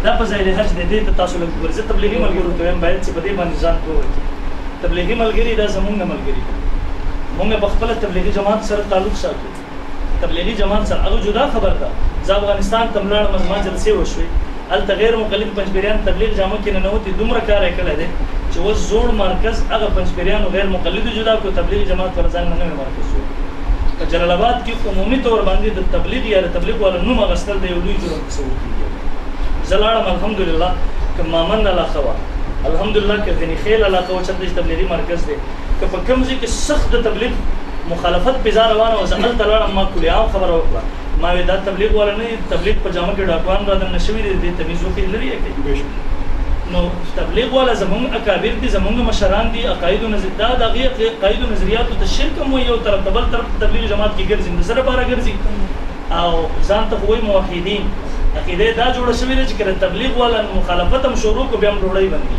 دا په ځای حج دې ته تاسو له ورزه تبلیغي ملګرو ته هم باید چې په دې باندې ځان کوی تبلیغي ملګری دا زمونږ ملګری مونږ په خپل تبلیغي جماعت سره تعلق ساتو تبلیغي جماعت سره هغه جدا خبر ده زه افغانستان ته لاړم، زما جلسې وشوې، هلته غیر مقلد پنجپیریان تبلیغ جامه کې ننوتي، دومره کار یې کړی دی چې اوس زوړ مرکز هغه پنجپیریانو غیر مقلدو جدا کړو، تبلیغ جماعت پر ځان نه نوی مرکز جوړ. په جلال آباد کې عمومي طور باندې د تبلیغ یا د تبلیغ والا نوم اخیستل د یو لوی جرم په ثبوت کېږي. زه لاړم الحمدلله که مامن علاقه وه، الحمدلله که غني خیل علاقه وه چې تبلیغي مرکز دی، که په کوم ځای کې سخت د تبلیغ مخالفت په ځای روانه وه، زه هلته لاړم، ما کلي عام خبره وکړه، ما وی دا تبلیغ والا نه دي، تبلیغ په جامه کې ډاکوان را دننه شوي دي، دې تمیز وکړي لري یې کوي. نو تبلیغ والا زمونږ اکابر دي، زمونږ مشران دي، عقایدو دا د هغې عقایدو نظریاتو ته شرک هم وایي، یو طرف ته بل طرف ته تبلیغ جماعت کې ګرځي، د څه لپاره ګرځي؟ او ځان ته خو وایي موحدین، عقیده دا جوړه شوې ده چې کله تبلیغ والا مخالفت هم شروع کړو بیا هم ډوډۍ بندي.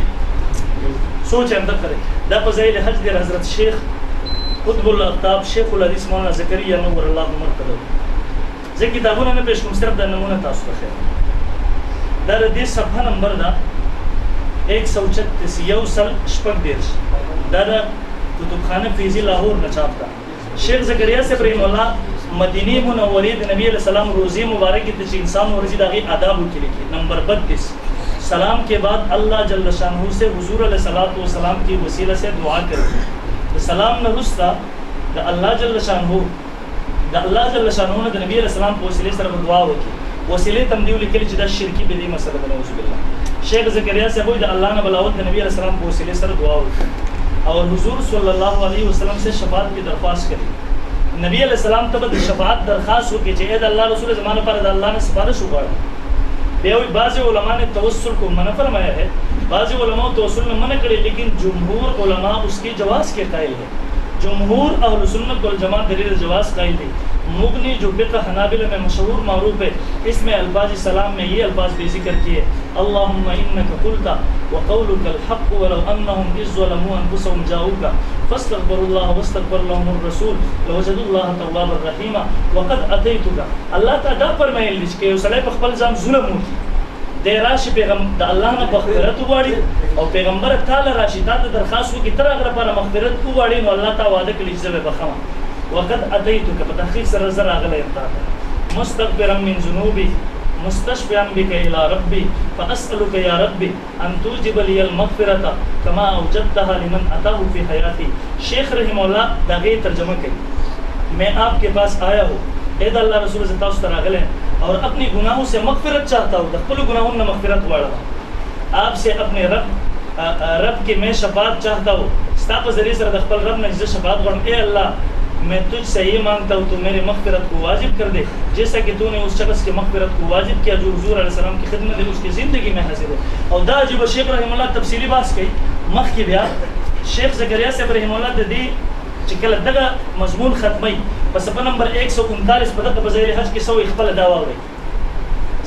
سوچ هم دغه دی. دا په ځای د حج دی حضرت شیخ قطب الاقطاب شیخ الحدیث مولانا زکریا نور الله مرقده. زه کتابونه نه پیش کوم، صرف د نمونه تاسو ته ښیم. دا د دې صفحه نمبر ده 136 یو سل شپږ دېرش. دا د کتابخانه فیضي لاهور نه چاپ ده. شیخ زکریا صاحب رحم الله مدینه منورې د نبی علیہ السلام روزه مبارک ته چې انسان ورزي دغه آداب وکړي. نمبر 32 سلام के बाद अल्लाह जल्ल शानहू से हुजूर अलैहिस्सलातु वस्सलाम की वसीला से दुआ करें. सलाम न रुस्ता द अल्लाह जल्ल शानहू ने द नबी अलैहि सलाम په وسیله سره دعا وکړي. وسیله تم دیو لیکل چې دا شرکی بدی مسله ده، نعوذ بالله. شیخ زکریا صاحب د الله نه بلاوت د نبی علیہ السلام په وسیله سره دعا وکړي اور حضور صلی الله علیه وسلم سے شفاعت کی درخواست کړي. نبی علیہ السلام ته د شفاعت درخواست وکړي چې اې د الله رسول زمانه پر د الله نه سفارش وغواړي. بیاوی بعض علماء نے توسل کو منع فرمایا ہے، بعض علماء توسل نے منع کرے، لیکن جمہور علماء اس کے جواز کے قائل ہے. جمہور اہل سنت والجماعت دلیل جواز قائل ہے. مغنی جو فقہ حنابلہ میں مشہور معروف ہے، اس میں الفاظ سلام میں یہ الفاظ بھی ذکر کیے: اللہم انک قلت وقولک الحق ولو انہم اذ ظلموا انفسهم جاؤک فاستغفر اللہ واستغفر لهم الرسول لوجدوا اللہ توابا رحیما وقد اتیتک. اللہ تعالی دا فرمایل چې یو سړی په خپل ځان ظلم وکړي، د راشي پیغمبر د الله نه مغفرت وغواړي او پیغمبر تعالی راشي تا ته درخواست وکړي تر هغه لپاره مغفرت وغواړي، نو الله تعالی وعده کړي چې زه به بخښم. وقد اتیتک په تحقیق سره زه راغلی یم تا ته مستغفرا من ذنوبی مستشفعا بك الى ربي فاسالك يا ربي ان توجب لي المغفرة كما اوجبتها لمن اتاه في حياتي. شیخ رحم الله دغه ترجمه کوي: मैं आपके पास आया हूँ اے اللہ رسول سے تاسو ته راغلی اور اپنی گناہوں سے مغفرت چاہتا ہوں، د خپل گناہوں نه مغفرت غواړم. آپ سے اپنے رب کی میں شفاعت چاہتا ہوں، ستا په ذریعے سره د خپل رب نه زه شفاعت غواړم. اے اللہ میں تجھ سے یہ مانگتا ہوں تو میری مغفرت کو واجب کر دے، جیسا کہ تو نے اس شخص کی مغفرت کو واجب کیا جو حضور علیہ السلام کی خدمت ہے، اس کی زندگی میں حاضر ہو. اور دا عجیب شیخ رحم الله تفصیلی بحث کوي مخکې بیا شیخ زکریا صاحب رحم الله د دې چې کله دغه مضمون ختمي په صفحه نمبر 139 په دغه بزیر حج کې سوې خپل دا واوري،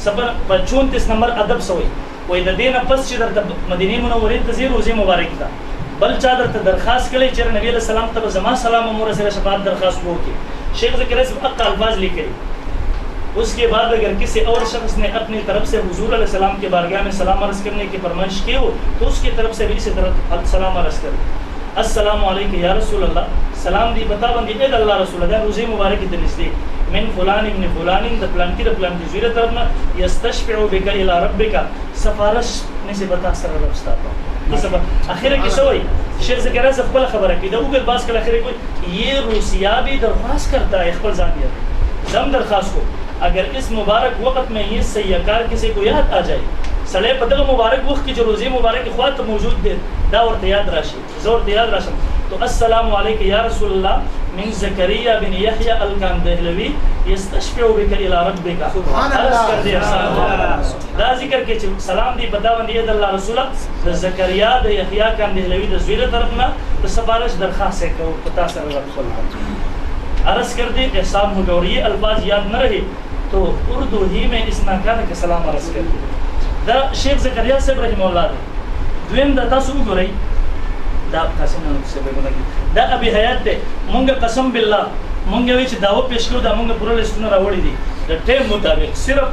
صفحه 34 نمبر ادب سوې وې د دې نه پس چې درته مدینه منورې ته زیر روزي مبارک ده بل چا درته درخواست کړي چې نبی علیہ السلام ته زما سلام امور سره شفاعت درخواست وکړي. شیخ زکریا صاحب حق الفاظ لکھے. اس کے بعد اگر کسی اور شخص نے اپنی طرف سے حضور علیہ السلام کے بارگاہ میں سلام عرض کرنے کی فرمائش کی ہو تو اس کی طرف سے بھی اسی طرح سلام عرض کرے. السلام علیکم یا رسول اللہ، سلام دی بتا بندی اے اللہ رسول اللہ روزی مبارک تے نزدیک من فلان ابن فلان د پلان کی زیرت طرفنا یستشفع بک الی ربک سفارش نسبت سره رستا اخر کې سوئی. شیخ زکریا سے خپل خبره کی دا وګل باس کله اخر کوئی یہ روسیا بھی درخواست کرتا ہے خپل ځانیت دم درخواست کو اگر اس مبارک وقت میں یہ سیاکار کسی کو یاد آ جائے سړی په دغه مبارک وخت کې چې روزي مبارک خوا ته موجود دی دا ورته یاد راشي زور ته یاد راشم تو السلام علیکم یا رسول الله من زکریا بن یحیی الکندهلوی یستشفع بک الی ربک سبحان الله. دا ذکر کې چې سلام دی بتا باندې د الله رسول د زکریا د یحیی کندهلوی د زوی طرف نه د سفارش درخواست کو پتا سره رسول عرض کر دے احسان ہوگا اور یہ الفاظ یاد نہ رہے تو اردو ہی میں اس ناکانه کې سلام عرض کر دے. دا شیخ زکریا صاحب رحم الله دی. دویم دا تاسو وګورئ دا قسم نه څه به ګونګي دا ابي حیات دی. مونږ قسم بالله مونږ وی چې داو پیش کړو دا مونږ پرو لیستونه راوړي دي د ټیم مطابق صرف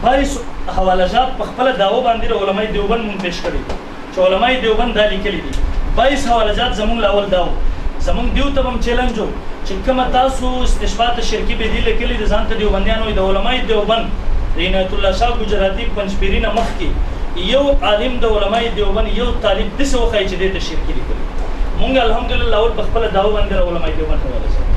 22 حوالجات په خپل داو باندې علماء دیوبند مونږ پیش کړی چې علماء دیوبند دا لیکلي دي 22 حوالجات زمونږ لاول داو زمونږ دیو ته هم چیلنج و چې کومه تاسو استشفاء شرکي به دي لیکلي د ځان ته دیوبندیانو د علماء دیوبند د عنایت الله شاه ګجراتی پنځپیري نه مخکې یو عالم د علماء دیوبند یو طالب داسې وښایي چې دې ته شرکي لیکلي مونږ الحمدلله اول په خپله دعوه باندې علماء دیوبند حواله شو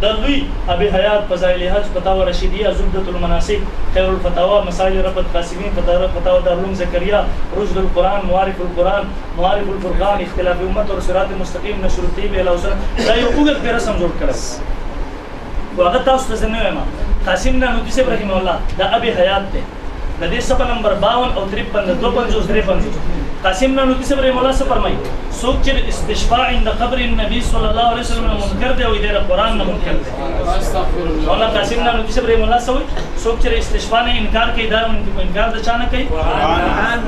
د لوی ابي حیات فضائل حج فتاوا رشیدیه زبدة المناسک خیر الفتاوا مسائل ربط قاسمین فتاوا دارالعلوم زکریا رشد القرآن معارف القرآن معارف الفرقان اختلاف امت اور صراط مستقیم نشر الطیب الاوسر دا یو وګت په رسم جوړ کړو هغه تاسو ته نه وایم قاسم نانوتي صاحب رحم الله دا ابي حیات دی د دې صفحه نمبر 52 او 53 قاسم نانوتي صاحب رحم الله څه فرمایي څوک چې استشفاء عند قبر النبي صلی الله علیه وسلم منکر دی او د قرآن نه منکر دی مولانا قاسم نانوتي صاحب رحم الله څه څوک چې استشفاء نه انکار کوي دا انکار د چا نه کوي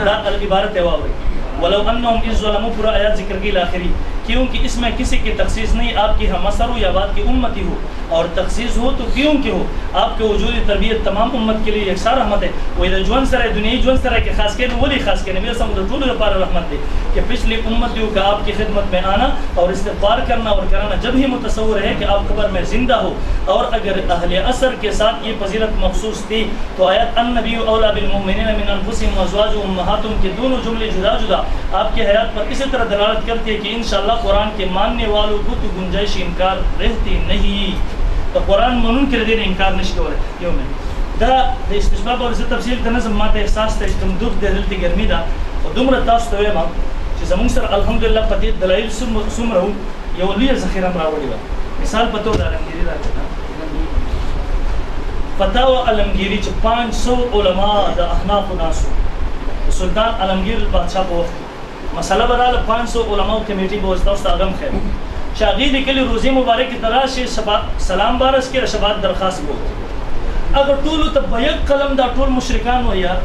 دا عبارت ہے واوري ولو انهم اذ ظلموا پورا آیات ذکر کی الاخری क्योंकि इसमें किसी की तखसीस नहीं आपकी हम असर हो या बात की उम्मती हो और तखसीस हो तो क्यों की हो आपके वजूद तरबियत तमाम उम्मत के लिए यकसा रहमत है वो इधर जुवन सर है दुनिया जुवन सर है कि खास के वली खास के नबी समुद्र टूल पार रहमत है कि पिछली उम्मतियों का आपकी खिदमत में आना और इस्तिग़फ़ार करना और कराना जब ही मुतसव्वर है कि आप कब्र में जिंदा हो और अगर अहले असर के साथ ये फजीलत मखसूस थी तो आयत अन्नबी औला बिल मुमिनीन मिन अनफुसिहिम व अज़वाजुहुम उम्महातुहुम के दोनों जुमले जुदा जुदा आपके हयात पर इसी तरह दलालत करती है कि इंशाअल्लाह कुरान के मानने वालों को तो गुंजाइश इनकार रहती नहीं तो कुरान मनून के लिए इनकार नहीं हो रहा क्यों में دا د استشفاء په ورته تفصیل د نظم ماته احساس ته کوم دوه د دلته ګرمي دا او دومره تاسو ته وایم چې زموږ سره الحمدلله په دې دلایل څومره یو لوی ذخیره راوړې ده مثال په توګه علمگیری راځي فتاوا علمگیری چې 500 علما د احناف ناسو سلطان علمگیر بادشاہ په وخت مسله براله 500 علماء کمیټي به واسطه استادم خیر شاغي د کلی روزي مبارک تراشه سلام بارس کې رشبات درخواست وو اگر ټول ته بیک قلم دا ټول مشرکان ویا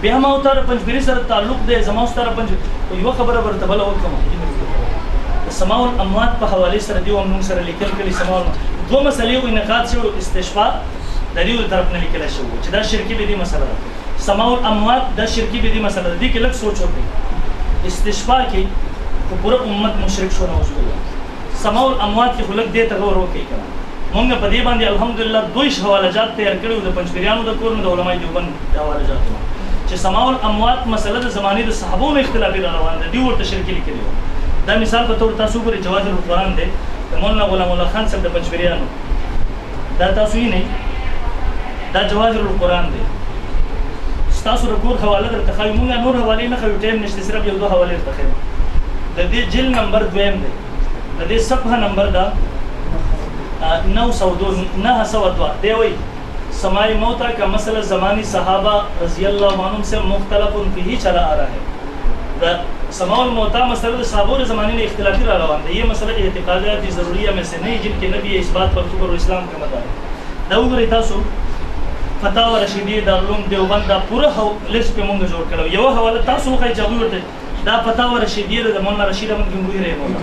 به ما او تر پنځبيري سره تعلق دی زمو سره پنځ یو خبره ورته بل وکم سماع الاموات په حواله سره دی ومن سره لیکل کلی سماع دوه مسلې او انعقاد شو استشفاء د دې طرف نه لیکل شو چې دا شرکی به دي مسله سماع الاموات دا شرکی به دي مسله دي کې لږ سوچ وکړئ استشفاء کې پورا امت مشرک شو نوځي سماع الاموات کې خلک دې ته غور وکړي مونږ په دې باندې الحمدلله دوی حواله جات تیار کړو د پنځپیرانو د کور د علماء دیوبند حواله جات چې سماع الاموات مسله د زمانه د صحابو نه اختلافي روان دي دی ورته شرکی لیکلي دا مثال په تور تاسو ګورئ جواز القرآن دی د مولانا غلام الله خان صاحب د پنځپیرانو دا تاسو یې نه دا جواز القرآن دی تاسو رکور حواله درته خو مونږ نور حواله نه خو ټیم نشته صرف یو دوه حواله درته خو د دې جل نمبر 2 دی د دې صفحه نمبر دا 902 دی وی سماع موتا کا مسئلہ زمانی صحابہ رضی اللہ عنہم سے مختلف فیہ چلا آ رہا ہے دا سماع الموتا مسئلہ صحابہ زمانے میں اختلافی رہا روان ہے یہ مسئلہ اعتقادات ضروریہ میں سے نہیں جن کے نبی اس بات پر کفر و اسلام کا مدار ہے دا وګورئ تاسو فتاوا رشیدیه دارالعلوم دیوبند دا پورا لیست په مونږ جوړ کړو یو حواله تاسو وخی چې ورته دا فتاوا رشیدیه د مولانا رشید احمد گنگوی رحمه الله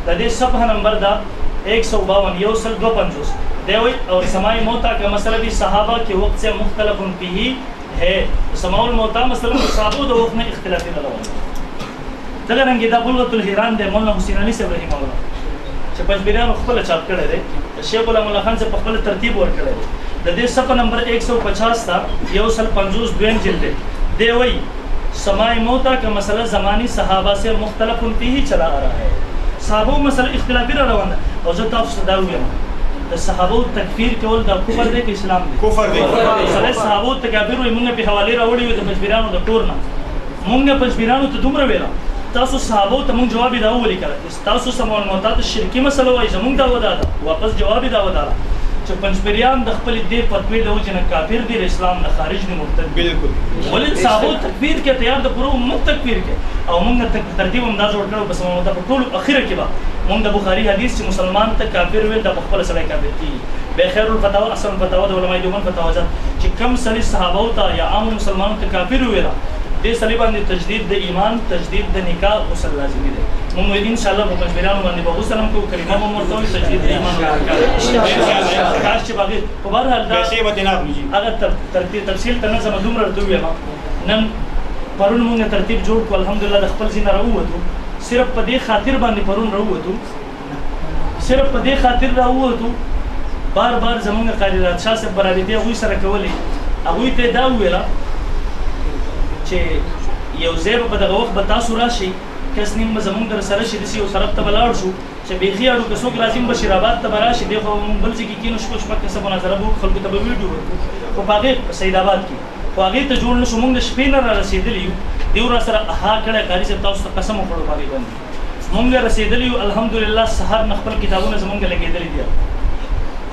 د دې صفحه نمبر دا 152 یوسل 250 دیوی اور سماع موتا کا مسئلہ بھی صحابہ کے وقت سے مختلف فیہ ہے سماع الموتا مسئلہ صحابہ د وخت نه اختلافي روان دغه رنګ دا بلغۃ الحیران د مولانا حسین علی صاحب رحمه الله چې پنځبیرانو خپل چاپ کړی دی شیخ غلام الله خان صاحب خپل ترتیب ورکړی دی د دې صفحه نمبر 150 تا یوسل 50 دویم جلد دی وی سماع موتا کا مسئلہ زمانی صحابہ سے مختلف فیہ چلا آ رہا ہے صحابو مسئلہ اختلافی روان ده او زه تاسو ته دا وایم د صحابو تکفیر کول د کفر دی که اسلام دی کفر دی سره صحابو تکابر وي مونږ په حواله راوړي د پنځبیرانو د ټور نه مونږ پنځبیرانو ته دومره ویلا تاسو صحابو ته مونږ جواب دا ولي کړ تاسو سمون معتاد شرکی مسله وای زمونږ دا ودا واپس جواب دا ودا چې پنځبیران د خپل دې فتوی د وجه نه کافر دي اسلام نه خارج دي مرتد بالکل ولې صحابو تکفیر کې تیار د پرو امت تکفیر کې او مونږ ترتیب هم دا جوړ کړو بس مونږ ته په ټول اخره کې با مونږ د بخاری حدیث چې مسلمان ته کافر ویل د خپل سره کافر دي به خیر الفتاوا اصل فتاوا د علماء دیوبند فتاوا چې کم سړي صحابو ته یا عام مسلمانانو ته کافر ویل دې سړي باندې تجدید د ایمان تجدید د نکاح غسل لازمي دی مونږ ان شاء الله په پنځبیرانو باندې به غسل هم کوو کلمه هم ورته تجدید د ایمان کاش چې باغی په بهر حال دا شی به نه هغه تفصیل ته نه زما دومره دوی ما نن پرون مونږ ترتیب جوړ کو الحمدلله د خپل ځین راووتو صرف په دې خاطر باندې پرون راووتو صرف په دې خاطر راووتو بار بار زمونږ قاریرات شاه صاحب برابطې هغوی سره کولې هغوی ته دا وویله چې یو ځای به په دغه وخت به تاسو راشئ کس نیم به زمونږ در سره شي داسې یو طرف ته به لاړ شو چې بیخي اړو که څوک راځي بشیر آباد ته به راشي دی خو مونږ بل ځای کې کېنو شپږ کسه مناظره به وکړو خلکو ته به ویډیو ورکړو خو په هغې سید آباد کې خو هغې ته جوړ نه شو مونږ د شپې نه را رسېدلي یو دیو را سره ها کړی قاري صاحب تاسو ته قسم وکړو په هغې باندې مونږ رسېدلي یو الحمدلله سهار نه خپل کتابونه زمونږ لګېدلي دي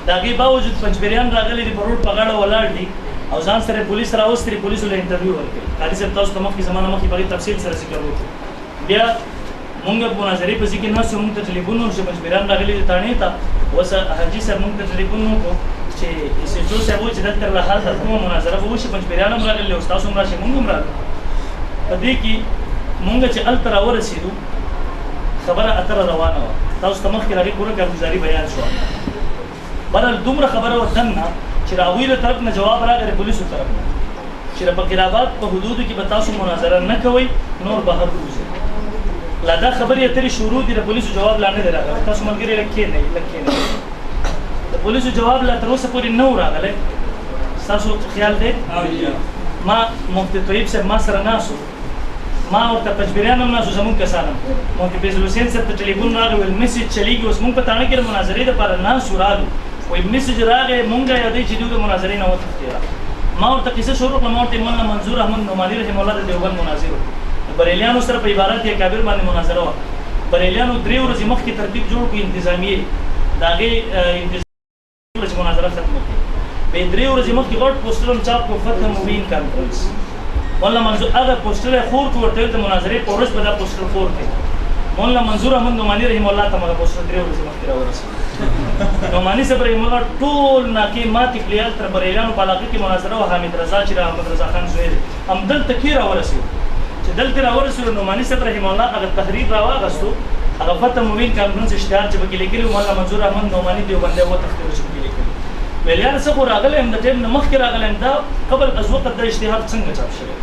د هغې باوجود پنجبیریان راغلي دي په روډ په غاړه ولاړ دي او ځان سره پولیس راوستري پولیسو له انټرویو ورکوي قاري صاحب تاسو ته مخکې زمانه مخکې په هغې تفصیل سره ذکر وکړو بیا مونږ په مناظرې په ځای کې ناست یو مونږ ته ټلیفون وشو پنجبیریان راغلي دي تاڼې ته اوس حاجي صاحب مونږ ته ټلیفون وکړو چې ایس ایچ او صاحب وایي چې دلته له حال کومه مناظره به وشي پنجبیریان هم راغلي اوس تاسو هم راشئ مونږ هم راغلو په دې کې مونږ چې هلته راورسېدو خبره اتره روانه وه تاسو ته مخکې د هغې پوره کارګزاري بیان شوه بهرحال دومره خبره وه دننه چې د هغوی له طرف نه جواب راغی د پولیسو طرف نه چې د فقیر آباد په حدودو کې به تاسو مناظره نه کوئ نور بهر ووځئ لا دا خبرې اترې شروع دي د پولیسو جواب لا نه دی راغلی تاسو ملګري لږ کښېنئ د پولیسو جواب لا تر اوسه پورې نه و راغلی ستاسو خیال دی ما مفتی طیب صاحب ما سره ناست ما ورته پنجبیریان هم ناست زموږ کسان هم مفتی فیضل حسین صاحب ته ټلیفون راغی ویل میسج چلیږي اوس مونږ په تاڼه کې د مناظرې دپاره ناست رالو وایي میسج راغی مونږ یادوي چې دوی د مناظرې نه وتښتېده ما ورته قصه شروع کړه ما ورته مولانا منظور احمد نعماني رحمه الله د دیوبند مناظر و بریلیانو سره په عبارت کابر باندې مناظره وه بریلیانو 3 ورځې مخکې ترتیب جوړ کړو انتظامیې د هغې چې مناظره ختمه کړي بیا 3 ورځې مخکې غټ پوسټر هم چاپ کړو فتح مبین کانفرنس مولانا منظور هغه پوسټر یې خور کړو ورته ویل د مناظرې په ورځ به دا پوسټر خور کړي مولانا منظور احمد نعماني رحمه الله ته هغه پوسټر 3 ورځې مخکې راورسېد نعماني صاحب رحمه الله ټول ناکې ماتې کړي هلته بریلیانو په علاقه کې مناظره وه حامد رضا چې احمد رضا خان زوی دی همدلته کې راورسېد چې دلته راورسېدو نعماني صاحب رحمه الله هغه تحریر راواغستو هغه فتح مبین کانفرنس اشتهار چې پکې لیکلي وو مولانا منظور احمد نعماني دیوبندی وتښتېدو چې پکې لیکلي ویل یاره څه خو راغلی یم د ټایم نه مخکې راغلی یم دا قبل از وقت دا اشتهار څنګه چاپ شوی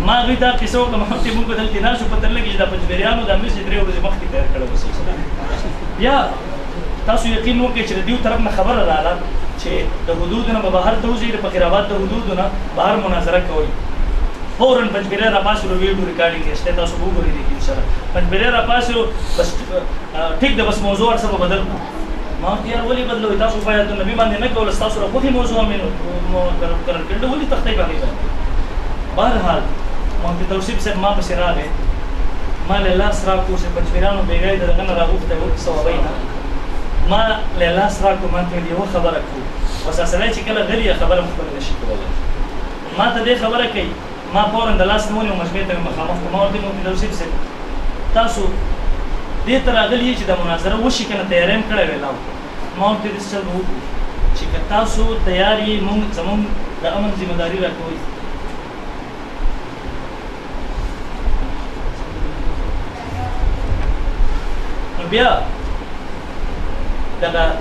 ما هغوی دا قصه وکړه ما ورته مونږ به دلته ناست شو پته نه لګي چې دا پنجبیریانو دا میز 3 ورځې مخکې تیار کړی و بیا تاسو یقین وکړئ چې د دیو طرف نه خبره راغله چې د حدودو نه به بهر ته وځئ د فقیر آباد د حدودو نه بهر مناظره کوئ فوراً پنجبیری راپاسېدو ویډیو ریکارډینګ یې شته تاسو به وګورئ دې کې انشاءالله پنجبیری راپاسېدو بس ټیک ده بس موضوع ورسره به بدل کړو ما ورته یار ولې بدلوئ تاسو په حیات النبي باندې نه کوله ستاسو را خوښې موضوع مې مقرر کړې ده ولې تختئ په هغې باندې بهرحال مفتی توصیف صاحب ما پسې راغی ما له لاس راکړو چې پنجبیریانو بېګای د دغه نه راغوښتی و ثوابۍ نه ما له لاس راکړو ما ته یوه خبره کړو اوس سړی چې کله غلي خبره خپله نه شي کولی ما ته دې خبره کوي ما فوراً د لاس نه ونیو مجمع ته مې مخامخ کړو ما ورته مفتی توصیف صاحب تاسو دې ته راغلي یې چې د مناظره وشي که نه تیاری هم کړی ویلا ما ورته داسې چل به وکړو چې که تاسو تیار یې زموږ د امن ذمهداري راکوئ بیا دغه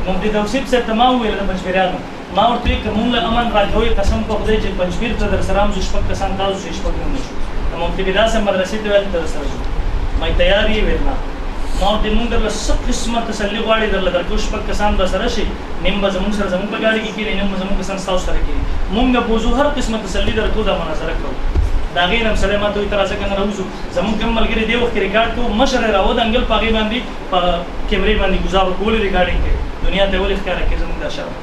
مفتی توصیف صاحب ته ما وویل د پنجبیریانو ما ورته ویل که مونږ له امن راکوئ قسم په خدای چې پنجبیر ته در سره هم زه 6 کسان تاسو شئ 6 نه شو د مفتی بیدا صاحب مدرسې ته ویل در سره شو ما تیار یې ویل نه ما ورته مونږ درله څه قسمه تسلي غواړئ درله درکړو 6 کسان به سره شي نیم به زموږ سره زموږ په ګاډي کې کېږي نیم به زموږ کسان ستاسو سره کېږي مونږ به بوځو هر قسمه تسلي درکړو دا مناظره کوو د هغې نه هم سړی ما ته وایي ته راځه که نه راوځو زموږ کوم ملګري دې وخت کې ریکارډ کوو مشر یې راود انګل په هغې باندې په کیمرې باندې ګزار ورکړو ولې ریکارډینګ کوي دنیا ته ولې ښکاره کوي زموږ دا شرم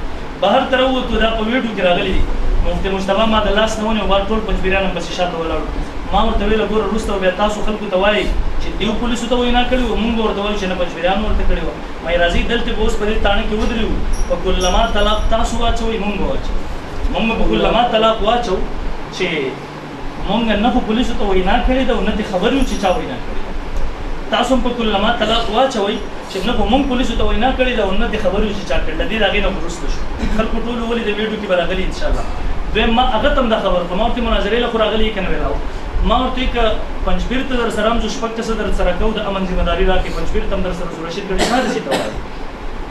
بهر ته راووتو دا په ویډیو کې راغلي دي مفتی مجتبی ما د لاس نه ونیو بار ټول پنجبیریان هم پسې شاته ولاړو ما ورته ویله ګوره وروسته بیا تاسو خلکو ته وایئ چې دیو پولیسو ته وینا کړې وه مونږ به ورته وایو چې نه پنجبیریانو ورته کړې وه ما یې راځئ دلته به اوس په دې تاڼه کې ودرېږو په کلما طلاق تاسو واچوئ مونږ به واچوو مونږ به په کلما طلاق واچو چې مونږ نه خو پولیسو ته وینا کړې ده او نه دې خبر یو چې چا وینا کړې ده تاسو هم په کلما طلاق واچوئ چې نه به مونږ پولیسو ته وینا کړې ده او نه دې خبر یو چې چا کړې ده دې د هغې نه وروسته شو خلکو ټولو ولې د ویډیو کې به راغلي انشاءالله دویم ما هغه ته هم دا خبر کړو ما ورته مناظرې له خو راغلي یې که نه ویلاو ما ورته که پنجبیر ته در سره هم زه 6 کسه در سره کوو د امن ذمهداري راکړئ پنجبیر ته هم در سره رشید ګډي ما داسې ته وایي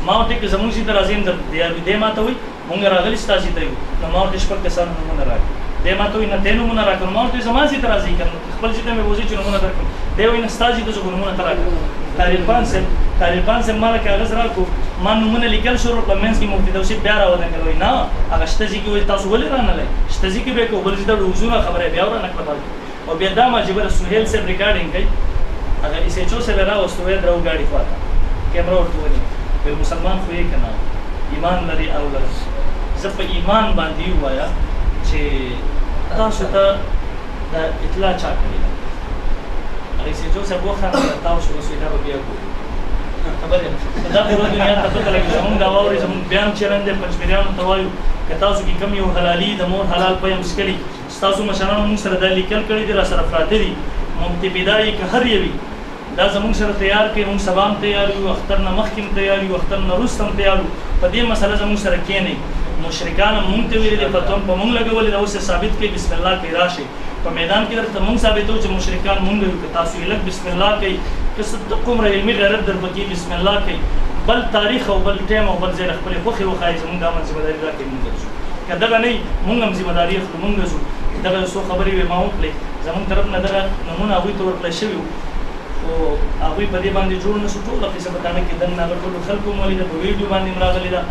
ما ورته که زموږ سي ته راځي هم دی ما ته وایي مونږ راغلي ستا سي ته یو نو ما ورته 6 کسانو نومونه راکړي دی ما ته وایي نه دی نومونه راکړم ما ورته زما سي ته راځئ که خپل سي ته مې بوځي چې نومونه درکړم دی وایي نه ستا سي ته زه خو نومونه ته راکړم طالبان سے مال کاغذ راکو ما نمونه لیکل شروع په منځ کې مفتی توصیف بیا راوړل وای نه هغه شته چې وای تاسو ولې رانه لای شته چې به کو بل زده وزونه خبره بیا ورنه کړل او بیا دا ما جبر سہیل سے ریکارډینګ کوي هغه ایسه چو سره راوستو درو گاډي فاته کیمرا ورته ونی په مسلمان خو یې کنه ایمان لري او لري زه په ایمان باندې وایا چې تاسو ته دا اطلاع چا کړی هغه ایسه چو سره وخت تاسو وسیله بیا کو خبره دا په دنیا ته پته لګي زموږ دا ووري زموږ بیان چرند پنځمریانو ته وایو که تاسو کې کم یو حلالي د مور حلال پېم سکلي تاسو مشرانو موږ سره د لیکل کړي دي را سره فراته دي ممتي بدايي که هر یوي دا زموږ سره تیار کړي موږ سبام تیار یو اختر نه مخکیم تیار یو اختر نه رستم تیار په دې مسله زموږ سره کېنه مشرکان موږ ته ویلي فتوم په موږ لګولې دا اوس ثابت کې بسم الله کې راشي په میدان کې درته موږ ثابتو چې مشرکان موږ یو که تاسو یې لګ بسم الله کوي که صدق کوم علمي غیرت در پکې بسم الله کوي بل تاریخ او بل ټیم او بل ځای خپل خوخي وخایي زموږ د امن ذمہ داری راکې موږ شو کله نه موږ هم ذمہ داری خپل موږ شو دغه سو خبرې به ما وکړي زموږ طرف نه دغه نمونه هغوی ته ورکړی شوي او هغوی په دې باندې جوړ نه شو ټوله قصه په تانه کې دننه هغه ټولو خلکو هم ولیده په ویډیو باندې هم راغلې ده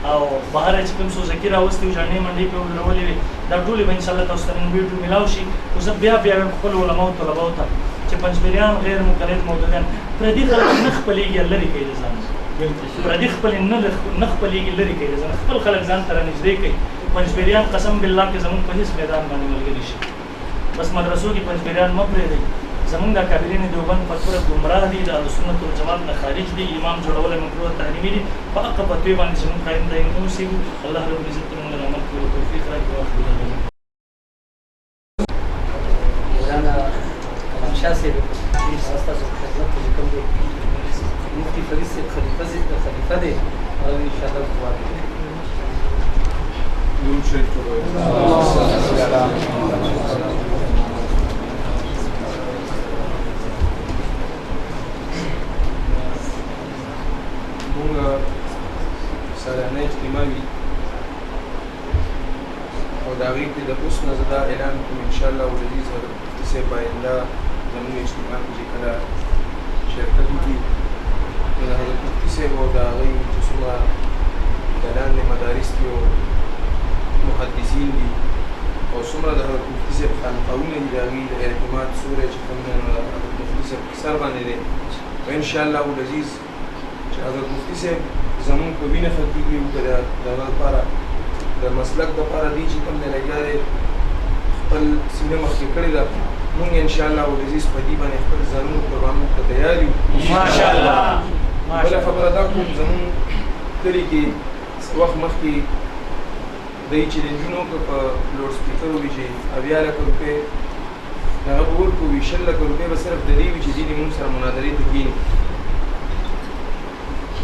او بهر چې کوم څو ذکي راوستي وو جانې منډې پرې ودرولې وې دا ټولې به انشاءالله تاسو ته نن ویډیو میلاو شي خو زه بیا خپلو علماو طلباو ته چې پنځپیریان غیر مقلد موجودان پردي خلک نه خپلېږي لرې کوي د ځان پردي خپل نه خپلېږي لرې کوي د ځان خپل خلک ځان ته رانږدې کوي پنځپیریان قسم بالله کې زموږ په هېڅ میدان باندې ملګري شي بس مدرسو کې پنځپیریان مه پرېږدئ زمونږ د کابلین دیوبند فتوه ګمراه دي د اهلسنت والجماعت نه خارج دي امام جوړول مکروه تحریمي دي په هغه فتوی باندې زموږ قایم دایم اوسېږو الله رب العزت موږ له عمل کولو توفیق راکړي واخلو مولانا شاه صاحب چې تاسو په خدمت کې کوم دی مفتي فرید صاحب خلیفه دی او ان شاء الله دعا کوي سالانه اجتماع وي او د هغې کې د اوس نه زه دا اعلان کوم انشاءالله ولدیز حضرت مفتي صاحب آینده زموږ اجتماع کې چې کله شرکت وکړي نو د حضرت مفتي صاحب او د هغوی چې څومره د لاندې مدارس دي او محدثین دي او څومره د حضرت مفتي صاحب خانقاهونه دي د هغوی د اعتماد سوری چې کوم دی نو د حضرت مفتي صاحب په سر باندې دی و انشاءالله ولدیز چې حضرت مفتي صاحب زمون په وینه خلکېږي او که د هغه لپاره د مسلک دپاره دی چې کوم دی لګیا دی خپل سینه مخکې کړې ده مونږ انشاءالله ولعزیز په دې باندې خپل ځانونه قربانو ته تیار یو ماشاءالله بله خبره دا کوم زمون کلي کې وخت مخکې دی چیلنجونه وکړه په لوډ سپیکر وي چې 80 لکه روپۍ هغه به ورکړو 20 لکه روپۍ به صرف د دې وي چې دې دې مونږ سره مناظرې ته کښېني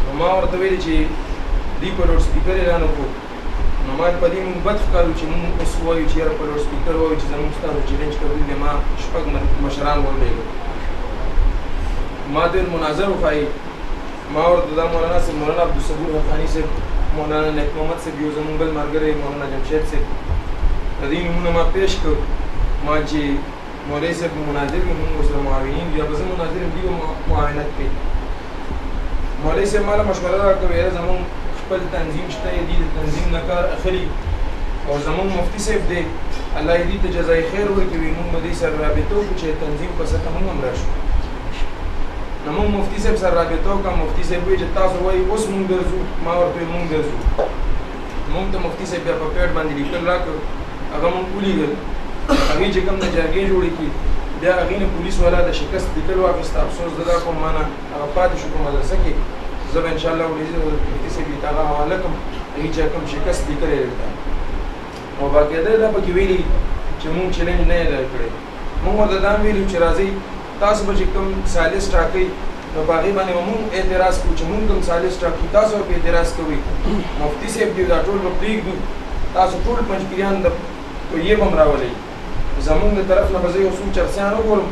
نو ما ورته ویلي چې دوی په لوډ سپیکر اعلان وکړو نو ما په دې مونږ بد ښکارو چې مونږ اوس ووایو چې یاره په لوډ سپیکر ووایو چې زمونږ ستاسو چیلنج قبول دی ما شپږ مشران ولېږو ما ته مناظر وښایي ما ورته دا مولانا صاحب مولانا عبدالصبور حقاني صاحب مولانا نیک محمد صاحب یو زمونږ بل ملګری مولانا جمشید صاحب د دې نومونه ما پیش کړ ما چې مولوي صاحب مناظر وي مونږ ورسره معاونین یا به زه مناظر یم دوی به معاونت کوي مولوي صاحب ماله مشوره راکړه یاره زمونږ خپل تنظیم شته دي د تنظیم نه کار اخلي او زمونږ مفتي صاحب دی الله یې دې ته جزای خیر ورکوي مونږ به دې سره رابطه وکړو چې تنظیم په سطحه مونږ هم راشو نو مونږ مفتي صاحب سره رابطه وکړه مفتي صاحب وایي چې تاسو وایي اوس مونږ ګرځو ما ورته ویل مونږ ګرځو مونږ ته مفتي صاحب بیا په پیډ باندې لیکل راکړ هغه مونږ ولیدل هغې چې کوم د جرګې جوړې کړي بیا هغې نه پولیس والا د شکست لیکل واخېسته افسوس زه دا کوم ما نه هغه پاتې شو په مدرسه کې زه به انشاءالله ولعزیز مفتي صاحب ته هغه حواله کړم هغې چې کوم شکست لیکلی دی او باقاعده دا پکې ویلي چې مونږ چیلنج نه یې درکړی مونږ ورته دا هم ویلي چې راځئ تاسو به چې کوم سالس ټاکئ نو په هغې باندې به مونږ اعتراض کړو چې مونږ کوم سالس ټاکو تاسو به اعتراض کوئ مفتي صاحب دې دا ټول به پرېږدو تاسو ټول پنجپیریان د تویې به هم راولئ زمونږ د طرف نه به زه یو څو چرسیان وګورم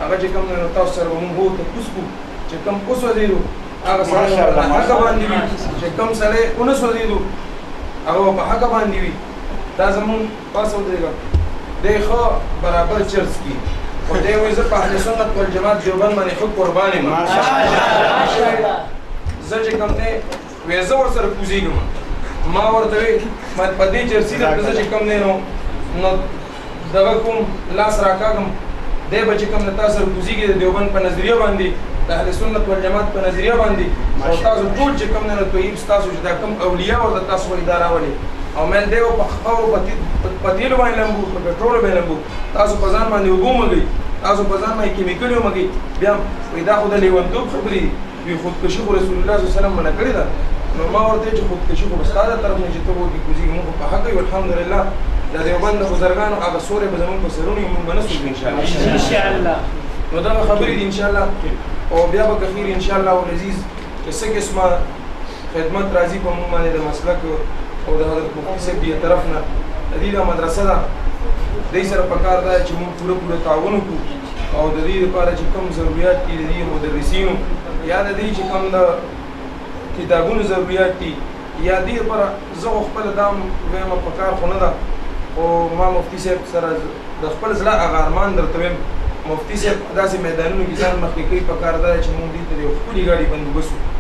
هغه چې کوم دی نو تاسو سره به مونږ تپوس کړو چې کوم اوس وزیدو هغه سړی په حقه باندې وي چې کوم سړی ونه سوځېدو هغه به په حقه باندې وي دا زمونږ پاس ودرېږه دی ښه برابر چرس کړي او دی وایي زه په اهل سنت والجماعت دیوبند باندې ښه قربان یم زه چې کوم دی وایي زه ورسره کوزېږم ما ورته وایي په دې جرسي درته زه چې کوم دی نو دغه کوم لاس راکاږم دی به چې کوم نه تا سره کوزېږي د دیوبند په نظریه باندې د اهل سنت والجماعت په نظریه باندې او تاسو ټول چې کوم نه تویب ستاسو چې دا کوم اولیاء او د تاسو ولې دا راولي او مل دی په خاورو په تیلو باندې لمبو په پټرولو باندې لمبو تاسو په ځان باندې اوبه مګئ تاسو په ځان باندې کیمیکل ومګئ بیا وایي دا خو د لیونتوب خبرې دي وایي خودکشي خو رسول الله صلی الله علیه وسلم منع کړې ده نو ما ورته چې خودکشي خو ستا د طرف نه چې ته وکړې کوزېږي موږ په حق یو الحمدلله د دیوبند د بزرګانو هغه سورې به زموږ په سرونو یې موږ به نه سوځو انشاءالله نو دغه خبرې دي انشاءالله او بیا به کخیر انشاءالله العزیز چې څه قسمه خدمت راځي په موږ باندې د مسلک او د حضرت مفتي صاحب دې طرف نه د دې دا مدرسه ده دې سره پکار ده چې موږ پوره تعاون وکړو او د دې لپاره چې کوم ضرورت دي د دې مدرسینو یا د دې چې کوم د کتابونو ضرورت دي یا دې لپاره زه خپل دام وایم پکار خو نه ده او ما مفتي صاحب سره د خپل زړه هغه ارمان درته وایم مفتي صاحب داسې میدانونو کې ځان مخکې کوي پکار ده چې موږ دې ته یو ښکلې ګاډي بندوبست وکړو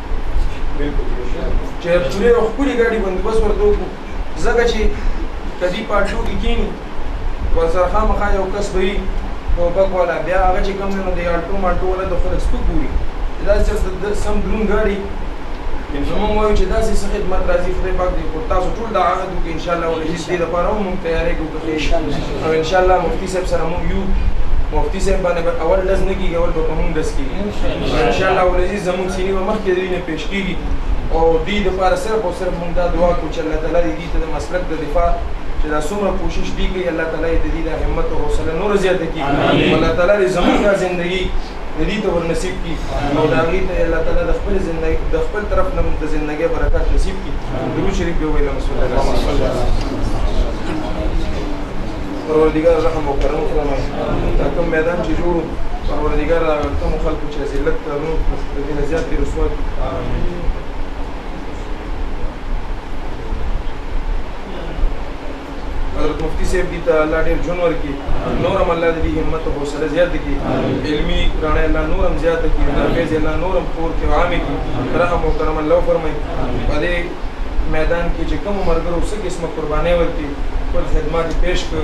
چې پوره یو ښکلې ګاډي بندوبست ورته وکړو ځکه چې که دې پاټلو کې کښېني ورسره خامخا یو کس به وي ټوپک والا بیا هغه چې کوم دی نو د الټو مالټو والا د خلک سپک ګوري داسې سم دروند ګاډي زموږ وایو چې داسې څه خدمت راځي خدای پاک دې تاسو ټول دا عهد وکړئ انشاءالله ولې دې لپاره هم موږ تیاری کوو او انشاءالله مفتي صاحب سره موږ یو مفتي صاحب باندې اول ډز نه کېږي اول به په موږ ډز کېږي انشاءالله ولې زموږ سینې به مخکې د دې نه پیش کېږي او دې دپاره صرف او صرف موږ دا دعا کوو چې الله تعالی دې ته د مسلک د دفاع چې دا څومره کوشش دې کوي الله تعالی د دې د همت او حوصله نور زیاته کړي الله تعالی دې زموږ دا زندګي د دې ته ور نصیب کړي او د هغې ته الله تعالی د خپل زندګي د خپل طرف نه د زندګۍ برکات نصیب کړي درود شریف به ووایو رسول الله پروردګار رحم او کرم وکړي دا کوم میدان چې جوړو پروردګار هغه کوم خلکو چې ذلت کارونو د دې نه زیات رسوا حضرت مفتی صاحب دې ته الله ډېر ژوند ورکړي نور هم الله دې همت او حوصله زیاته کړي علمي رڼا الله نور هم زیاته کړي نافذ الله نور هم خور کړي عامې کړي رحم او کرم الله وفرمایي په دې میدان کې چې کوم ملګرو څه قسمه قربانۍ ورکړي خپل خدمات پیش کړ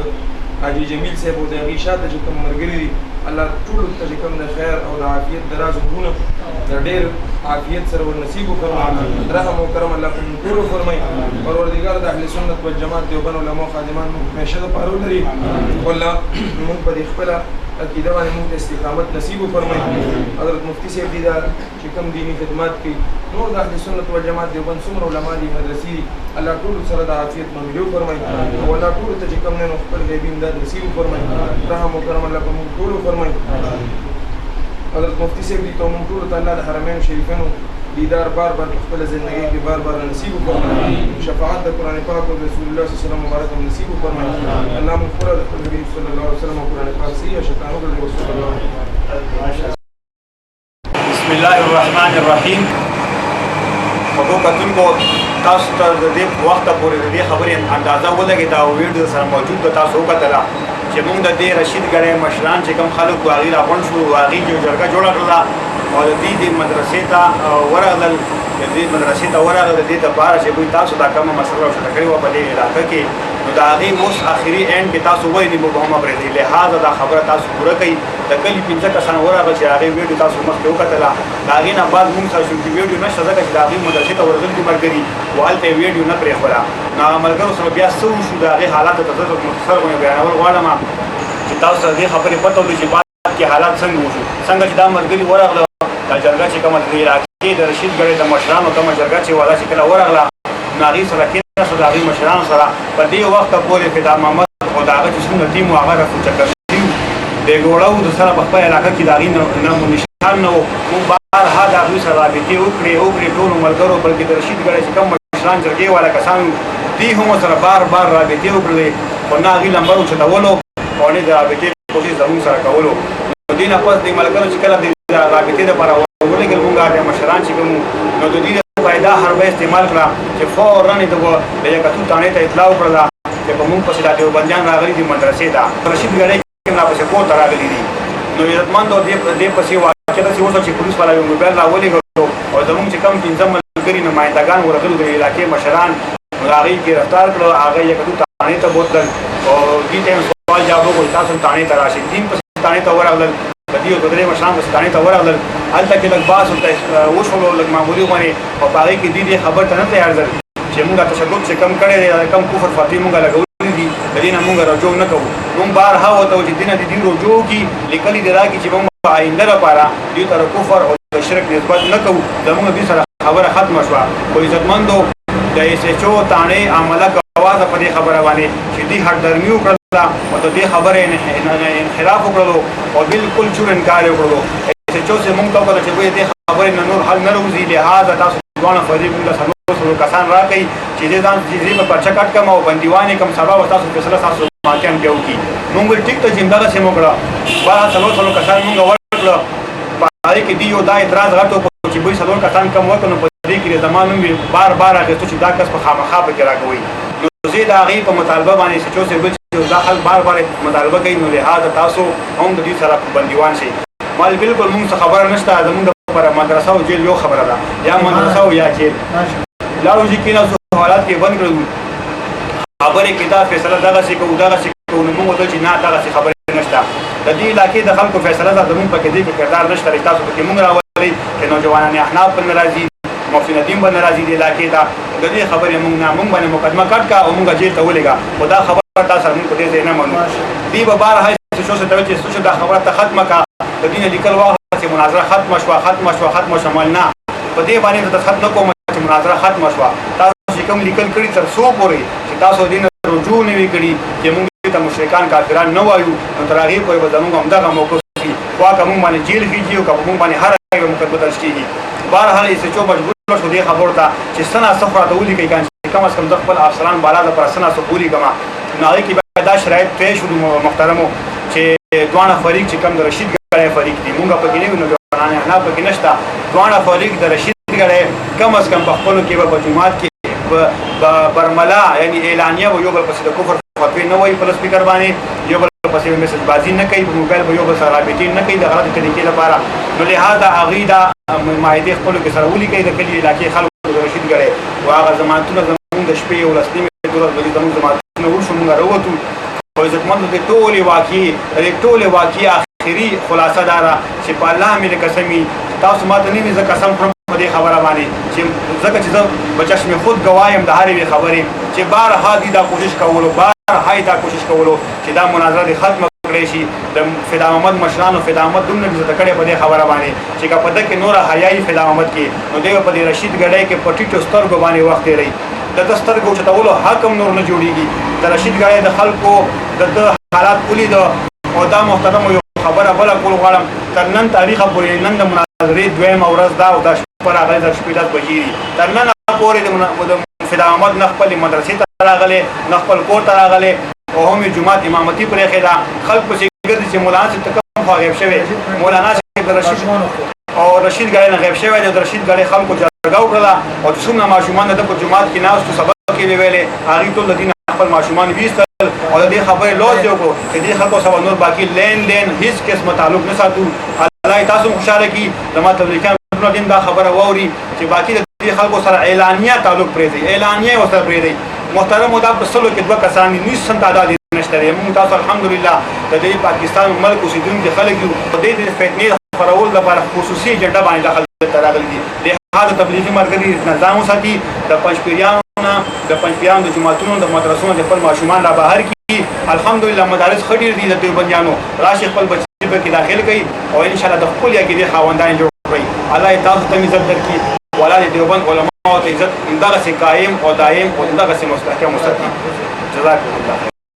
حاجي جمیل صاحب او د هغې شاته چې کوم ملګري دي الله ټولو ته چې کوم د خیر او د عافیت دراز عمرونه د ډېر عافیت سره ورنصیب وفرمایي رحم او کرم الله په موږ ټول وفرمایي پروردګار د اهل سنت والجماعت دیوبند علماو خادمان موږ همیشه دپاره ولري والله موږ په دې خپله عقیده باندې موږ ته استقامت نصیب وفرمایي حضرت مفتي صاحب دي دا چې کوم دیني خدمات کوي نور د اهل سنت والجماعت دیوبند څومره علما دي مدرسې دي الله ټولو سره د عافیت معاملې وفرمایي او الله ټولو ته چې کوم دی نو خپل غیبي امداد نصیب وفرمایي رحم او کرم الله په موږ ټول وفرمایي حضرت مفتي صاحب دي ته موږ ټولو ته الله د حرمینو شریفینو دیدار بار بار خپل زندگی کې بار بار نصیب وکړي شفاعت د قران پاک او رسول الله صلی الله علیه وسلم مبارک نصیب وکړي الله مغفر له نبی صلی الله علیه وسلم او قران پاک صحیح شفاعت او رسول الله بسم الله الرحمن الرحیم وګو کتونکو تاسو ته د دې وخت پورې د دې خبرې اندازه ولګي دا ویډیو سره موجود ده تاسو وکړه چې موږ د دې رشید ګړې مشران چې کوم خلک واغې راغون شو واغې یو جرګه جوړه کړله او د دې مدرسې ته ورغلل د دې مدرسې ته ورغلل د دې لپاره چې دوی تاسو دا کومه مسله راوښته کړې وه په دې علاقه کې نو د هغې اوس آخري اینډ کې تاسو وایي موږ هم پرېږدي لحاظه دا خبره تاسو پوره کوئ د کلي 15 کسان ورغلل چې هغې ویډیو تاسو مخکې وکتله د هغې نه بعد موږ تاسو کې ویډیو نشته ځکه چې د هغې مدرسې ته ورغلي دي ملګري و هلته یې ویډیو نه پرېښوله نو هغه ملګرو سره بیا څه وشو د هغې حالاتو ته زه مختصر غوندې بیانول غواړم چې تاسو ته د دې خبرې پته ولري چې بعد کې حالات څنګه وشو څنګه چې دا ملګري ورغله دا جرګه چې کومه د علاقې د رشید ګړې د مشرانو کومه جرګه چې والا چې کله ورغله نو هغې سره کېناستو د هغې مشرانو سره په دې وخته پورې فدا محمد او د هغه چې څومره ټیم و هغه راپورچکر شوي وو بېګوړه وو د سره په خپل علاقه کې د هغې نشان نه و موږ بارها د هغوی سره رابطې وکړې ټولو ملګرو بلکې د رشید ګړې چې کوم مشران جرګې والا کسان وو دوی هم ورسره بار رابطې وکړلې خو نه هغې لمبر اوچتولو او نه د رابطې کوشش زموږ سره کولو نو دې نه پس د ملګرو چې کله د رابطې دپاره ولګېدل مونږ د مشران چې کوم نو د دې دپاره دا حربه استعمال کړه چې فوراً یې د یکتو تانې ته اطلاع وکړله چې په مونږ پسې دا دیوبندیان راغلي دي مدرسې ته رشید ګړۍ کې راپسې کور ته راغلي دي نو عزتمند او دې پسې واقع داسې وشوه چې پولیس والا یو موبایل راولېږه او زموږ چې کوم پنځه ملګري نمایندګان ورغلي د علاقې مشران نو هغه یې ګرفتار کړل هغه یې کدو تانې ته بوتلل او دې ته سوال جواب وکړ تاسو تانې ته راشئ دین پسې تانې ته ورغلل بدی او بدرې مشران پسې تانې ته ورغلل هلته کې لږ بحث وشولو لږ معمولي غونې او په هغې کې دې خبر ته نه تیار دل چې موږ تشدد چې کم کړی دی کم کفر فتوی موږ لګولي دي د دې نه موږ رجوع نه کوو موږ بارها ورته وایو چې دې نه د دې رجوع کي لیکلي دي راکړي چې موږ آینده لپاره دې ته کفر او د شرک نسبت نه کوو زموږ دې سره خبره ختمه شوه خو عزتمندو د ایس ایچ او تانې عمله کوازه په دې خبره باندې چې دې حقدرمي وکړله او د دې خبرې انحراف وکړلو او بالکل چور انکار یې وکړلو ایس ایچ او چې موږ ته وکړه چې وایي دې خبرې نه نور حل نه راوځي لهذا تاسو دواړه فریق موږ له څلورو کسان راکړئ چې دې ځان چې په پرچه کټ کړم او بندیوان یې کوم سبا به تاسو فیصله ستاسو محکم کې وکړي موږ ویل ټیک ته چې همدغسې مو کړه بیا څلورو کسان موږ ورکړه په هغې کې دې یو دا اعتراض غټ وکړو چې بوی څلور کسان کم وکړو نو په دې کې زما نوم یې بار بار اخیستو چې دا کس په خامخا پکې راکوئ نو زه د هغې په مطالبه باندې ایس ایچ او صاحب چې دا خلک بار بار مطالبه کوي نو لهذا تاسو هم د دې سره بندیوان شئ مال بالکل موږ څه خبره نشته زموږ لپاره مدرسه او جیل یو خبره ده یا مدرسه او یا جیل لاړو چې کېناستو حالات کې بند کړو خبرې کې دا فیصله دغسې کوو دغسې کوو نو موږ ویل چې نه دغسې خبرې نشته د دې علاقې د خلکو فیصله ده زموږ پکې دې کې کردار نشته چې تاسو پکې موږ راولئ چې نوجوانان احناف به نه راځي مفتي ندیم به نه راځي دې علاقې ته د دې خبرې موږ نه موږ باندې مقدمه کټ کړه او موږ جیل ته ولېږه خو دا خبره تا سره موږ په دې ځای نه منو دې به بارها شو ته ویل چې دا خبره ته ختمه کړه د دې نه لیکل واخله چې مناظره ختمه شوه مال نه په دې باندې د خط نه کوم چې مناظره ختمه شوه تاسو چې کوم لیکل کړي تر څو پورې چې تاسو دې نه رجوع نه وي کړي چې موږ ته مشرکان کافران نه وایو نو تر هغې پورې به زموږ همدغه موقف وي خوا که موږ باندې جیل کېږي او که په موږ باندې هره یو مقدمه درج کېږي بهرحال ایس ایچ او مجبور شو دې خبرو ته چې څه ناڅه راته ولیکئ چې کم از کم زه خپل افسران بالا دپاره څه ناڅه ولیکم نو هغې کې باید دا شرایط طی شو محترمو چې دواړه فریق چې کوم د رشید ګړی فریق دي موږ پکې نه یو نوجوانان احناف پکې نشته دواړه فریق د رشید ګړی کم از کم په خپلو کې به په جومات کې برملا یعنی اعلانیه به یو بل پسې د کفر فتوی نه وایي په سپیکر باندې یو بل پسې میسج بازي نه کوي په موبایل به یو بل سره رابطې نه کوي د غلطې طریقې لپاره نو لهذا هغوی دا معاهدې خپلو کې سره ولیکئ د کلي علاقې خلکو د رشید ګړی او هغه ضمانتونه زموږ د شپې 11 بجې زموږ ضمانتونه وشو موږ راووتو خو عزتمندو د ټولې واقعې آخري خلاصه دا ده چې په الله مې د قسمي تاسو ما ته نه وي زه قسم خورم په دې خبره باندې چې ځکه چې زه په چشم خود ګواه یم د هرې خبرې چې بارها دي دا کوشش کولو چې دا مناظره دې ختمه کړی شي د فدا محمد مشرانو فدا محمد دومره عزت کړی په دې خبره باندې چې که په ده کې نوره حیایي فدا محمد کې نو دی به په دې رشید ګړی کې په ټیټو سترګو باندې وخت تېروي د ده سترګو اوچتولو حق هم نور نه جوړېږي د رشید ګړی د خلکو د ده حالات ولیده او دا محترمو یو خبره بله کول غواړم تر نن تاریخه پورې نن د مناظرې دویمه ورځ ده او دا شپه راغلې د شپې 10 بجې دي تر نن پورې د فدا محمد نه خپلې مدرسې ته راغلی نه خپل کور ته راغلی او هم یې جومات امامتي پرېښې ده خلک پسې ګرځي چې مولانا صاحب ته کوم خوا غیب شوی مولانا صاحب د رشید او رشید ګړی نه غیب شوی دی د رشید ګړی خلکو جرګه وکړله او چې څومره ماشومان د ده په جومات کې ناستو سبق یې ویلې هغوی ټول د دین خپل ماشومان ویستل او د دې خبرې لوز یې وکړو چې دې خلکو سره نور باقي لین دین هېڅ قسمه تعلق نه ساتو الله یې تاسو هم خوشحاله کړي زما تبلیغیان دین دا خبره واوري چې باقي د دې خلکو سره اعلانیه تعلق پرېږدي اعلانیه یې ورسره پرېږدي محترمو دا په سلو کې 2 کسان دي 19 تعداد نشته دی موږ تاسو الحمدلله د دې پاکستان ملک اوسېدونکي خلک یو د دې فتنې خپرولو لپاره خصوصي اجنډا باندې داخل ته راغلي دي لهذا تبلیغي مرکزي نظام وساتي د پنځپیریانو د جوماتونو د مدرسونو د خپل ماشومان را بهر کړي الحمدلله مدارس ښه ډېر دي د دیوبندیانو راشي خپل بچي پکې داخل کړي او انشاءالله د خپل عقیدې خاوندان جوړ کړئ الله یې تاسو ته عزت درکړي ولا د دیوبند علماو ته عزت همدغسې قایم او دایم او همدغسې مستحکم وساتي جزاکم الله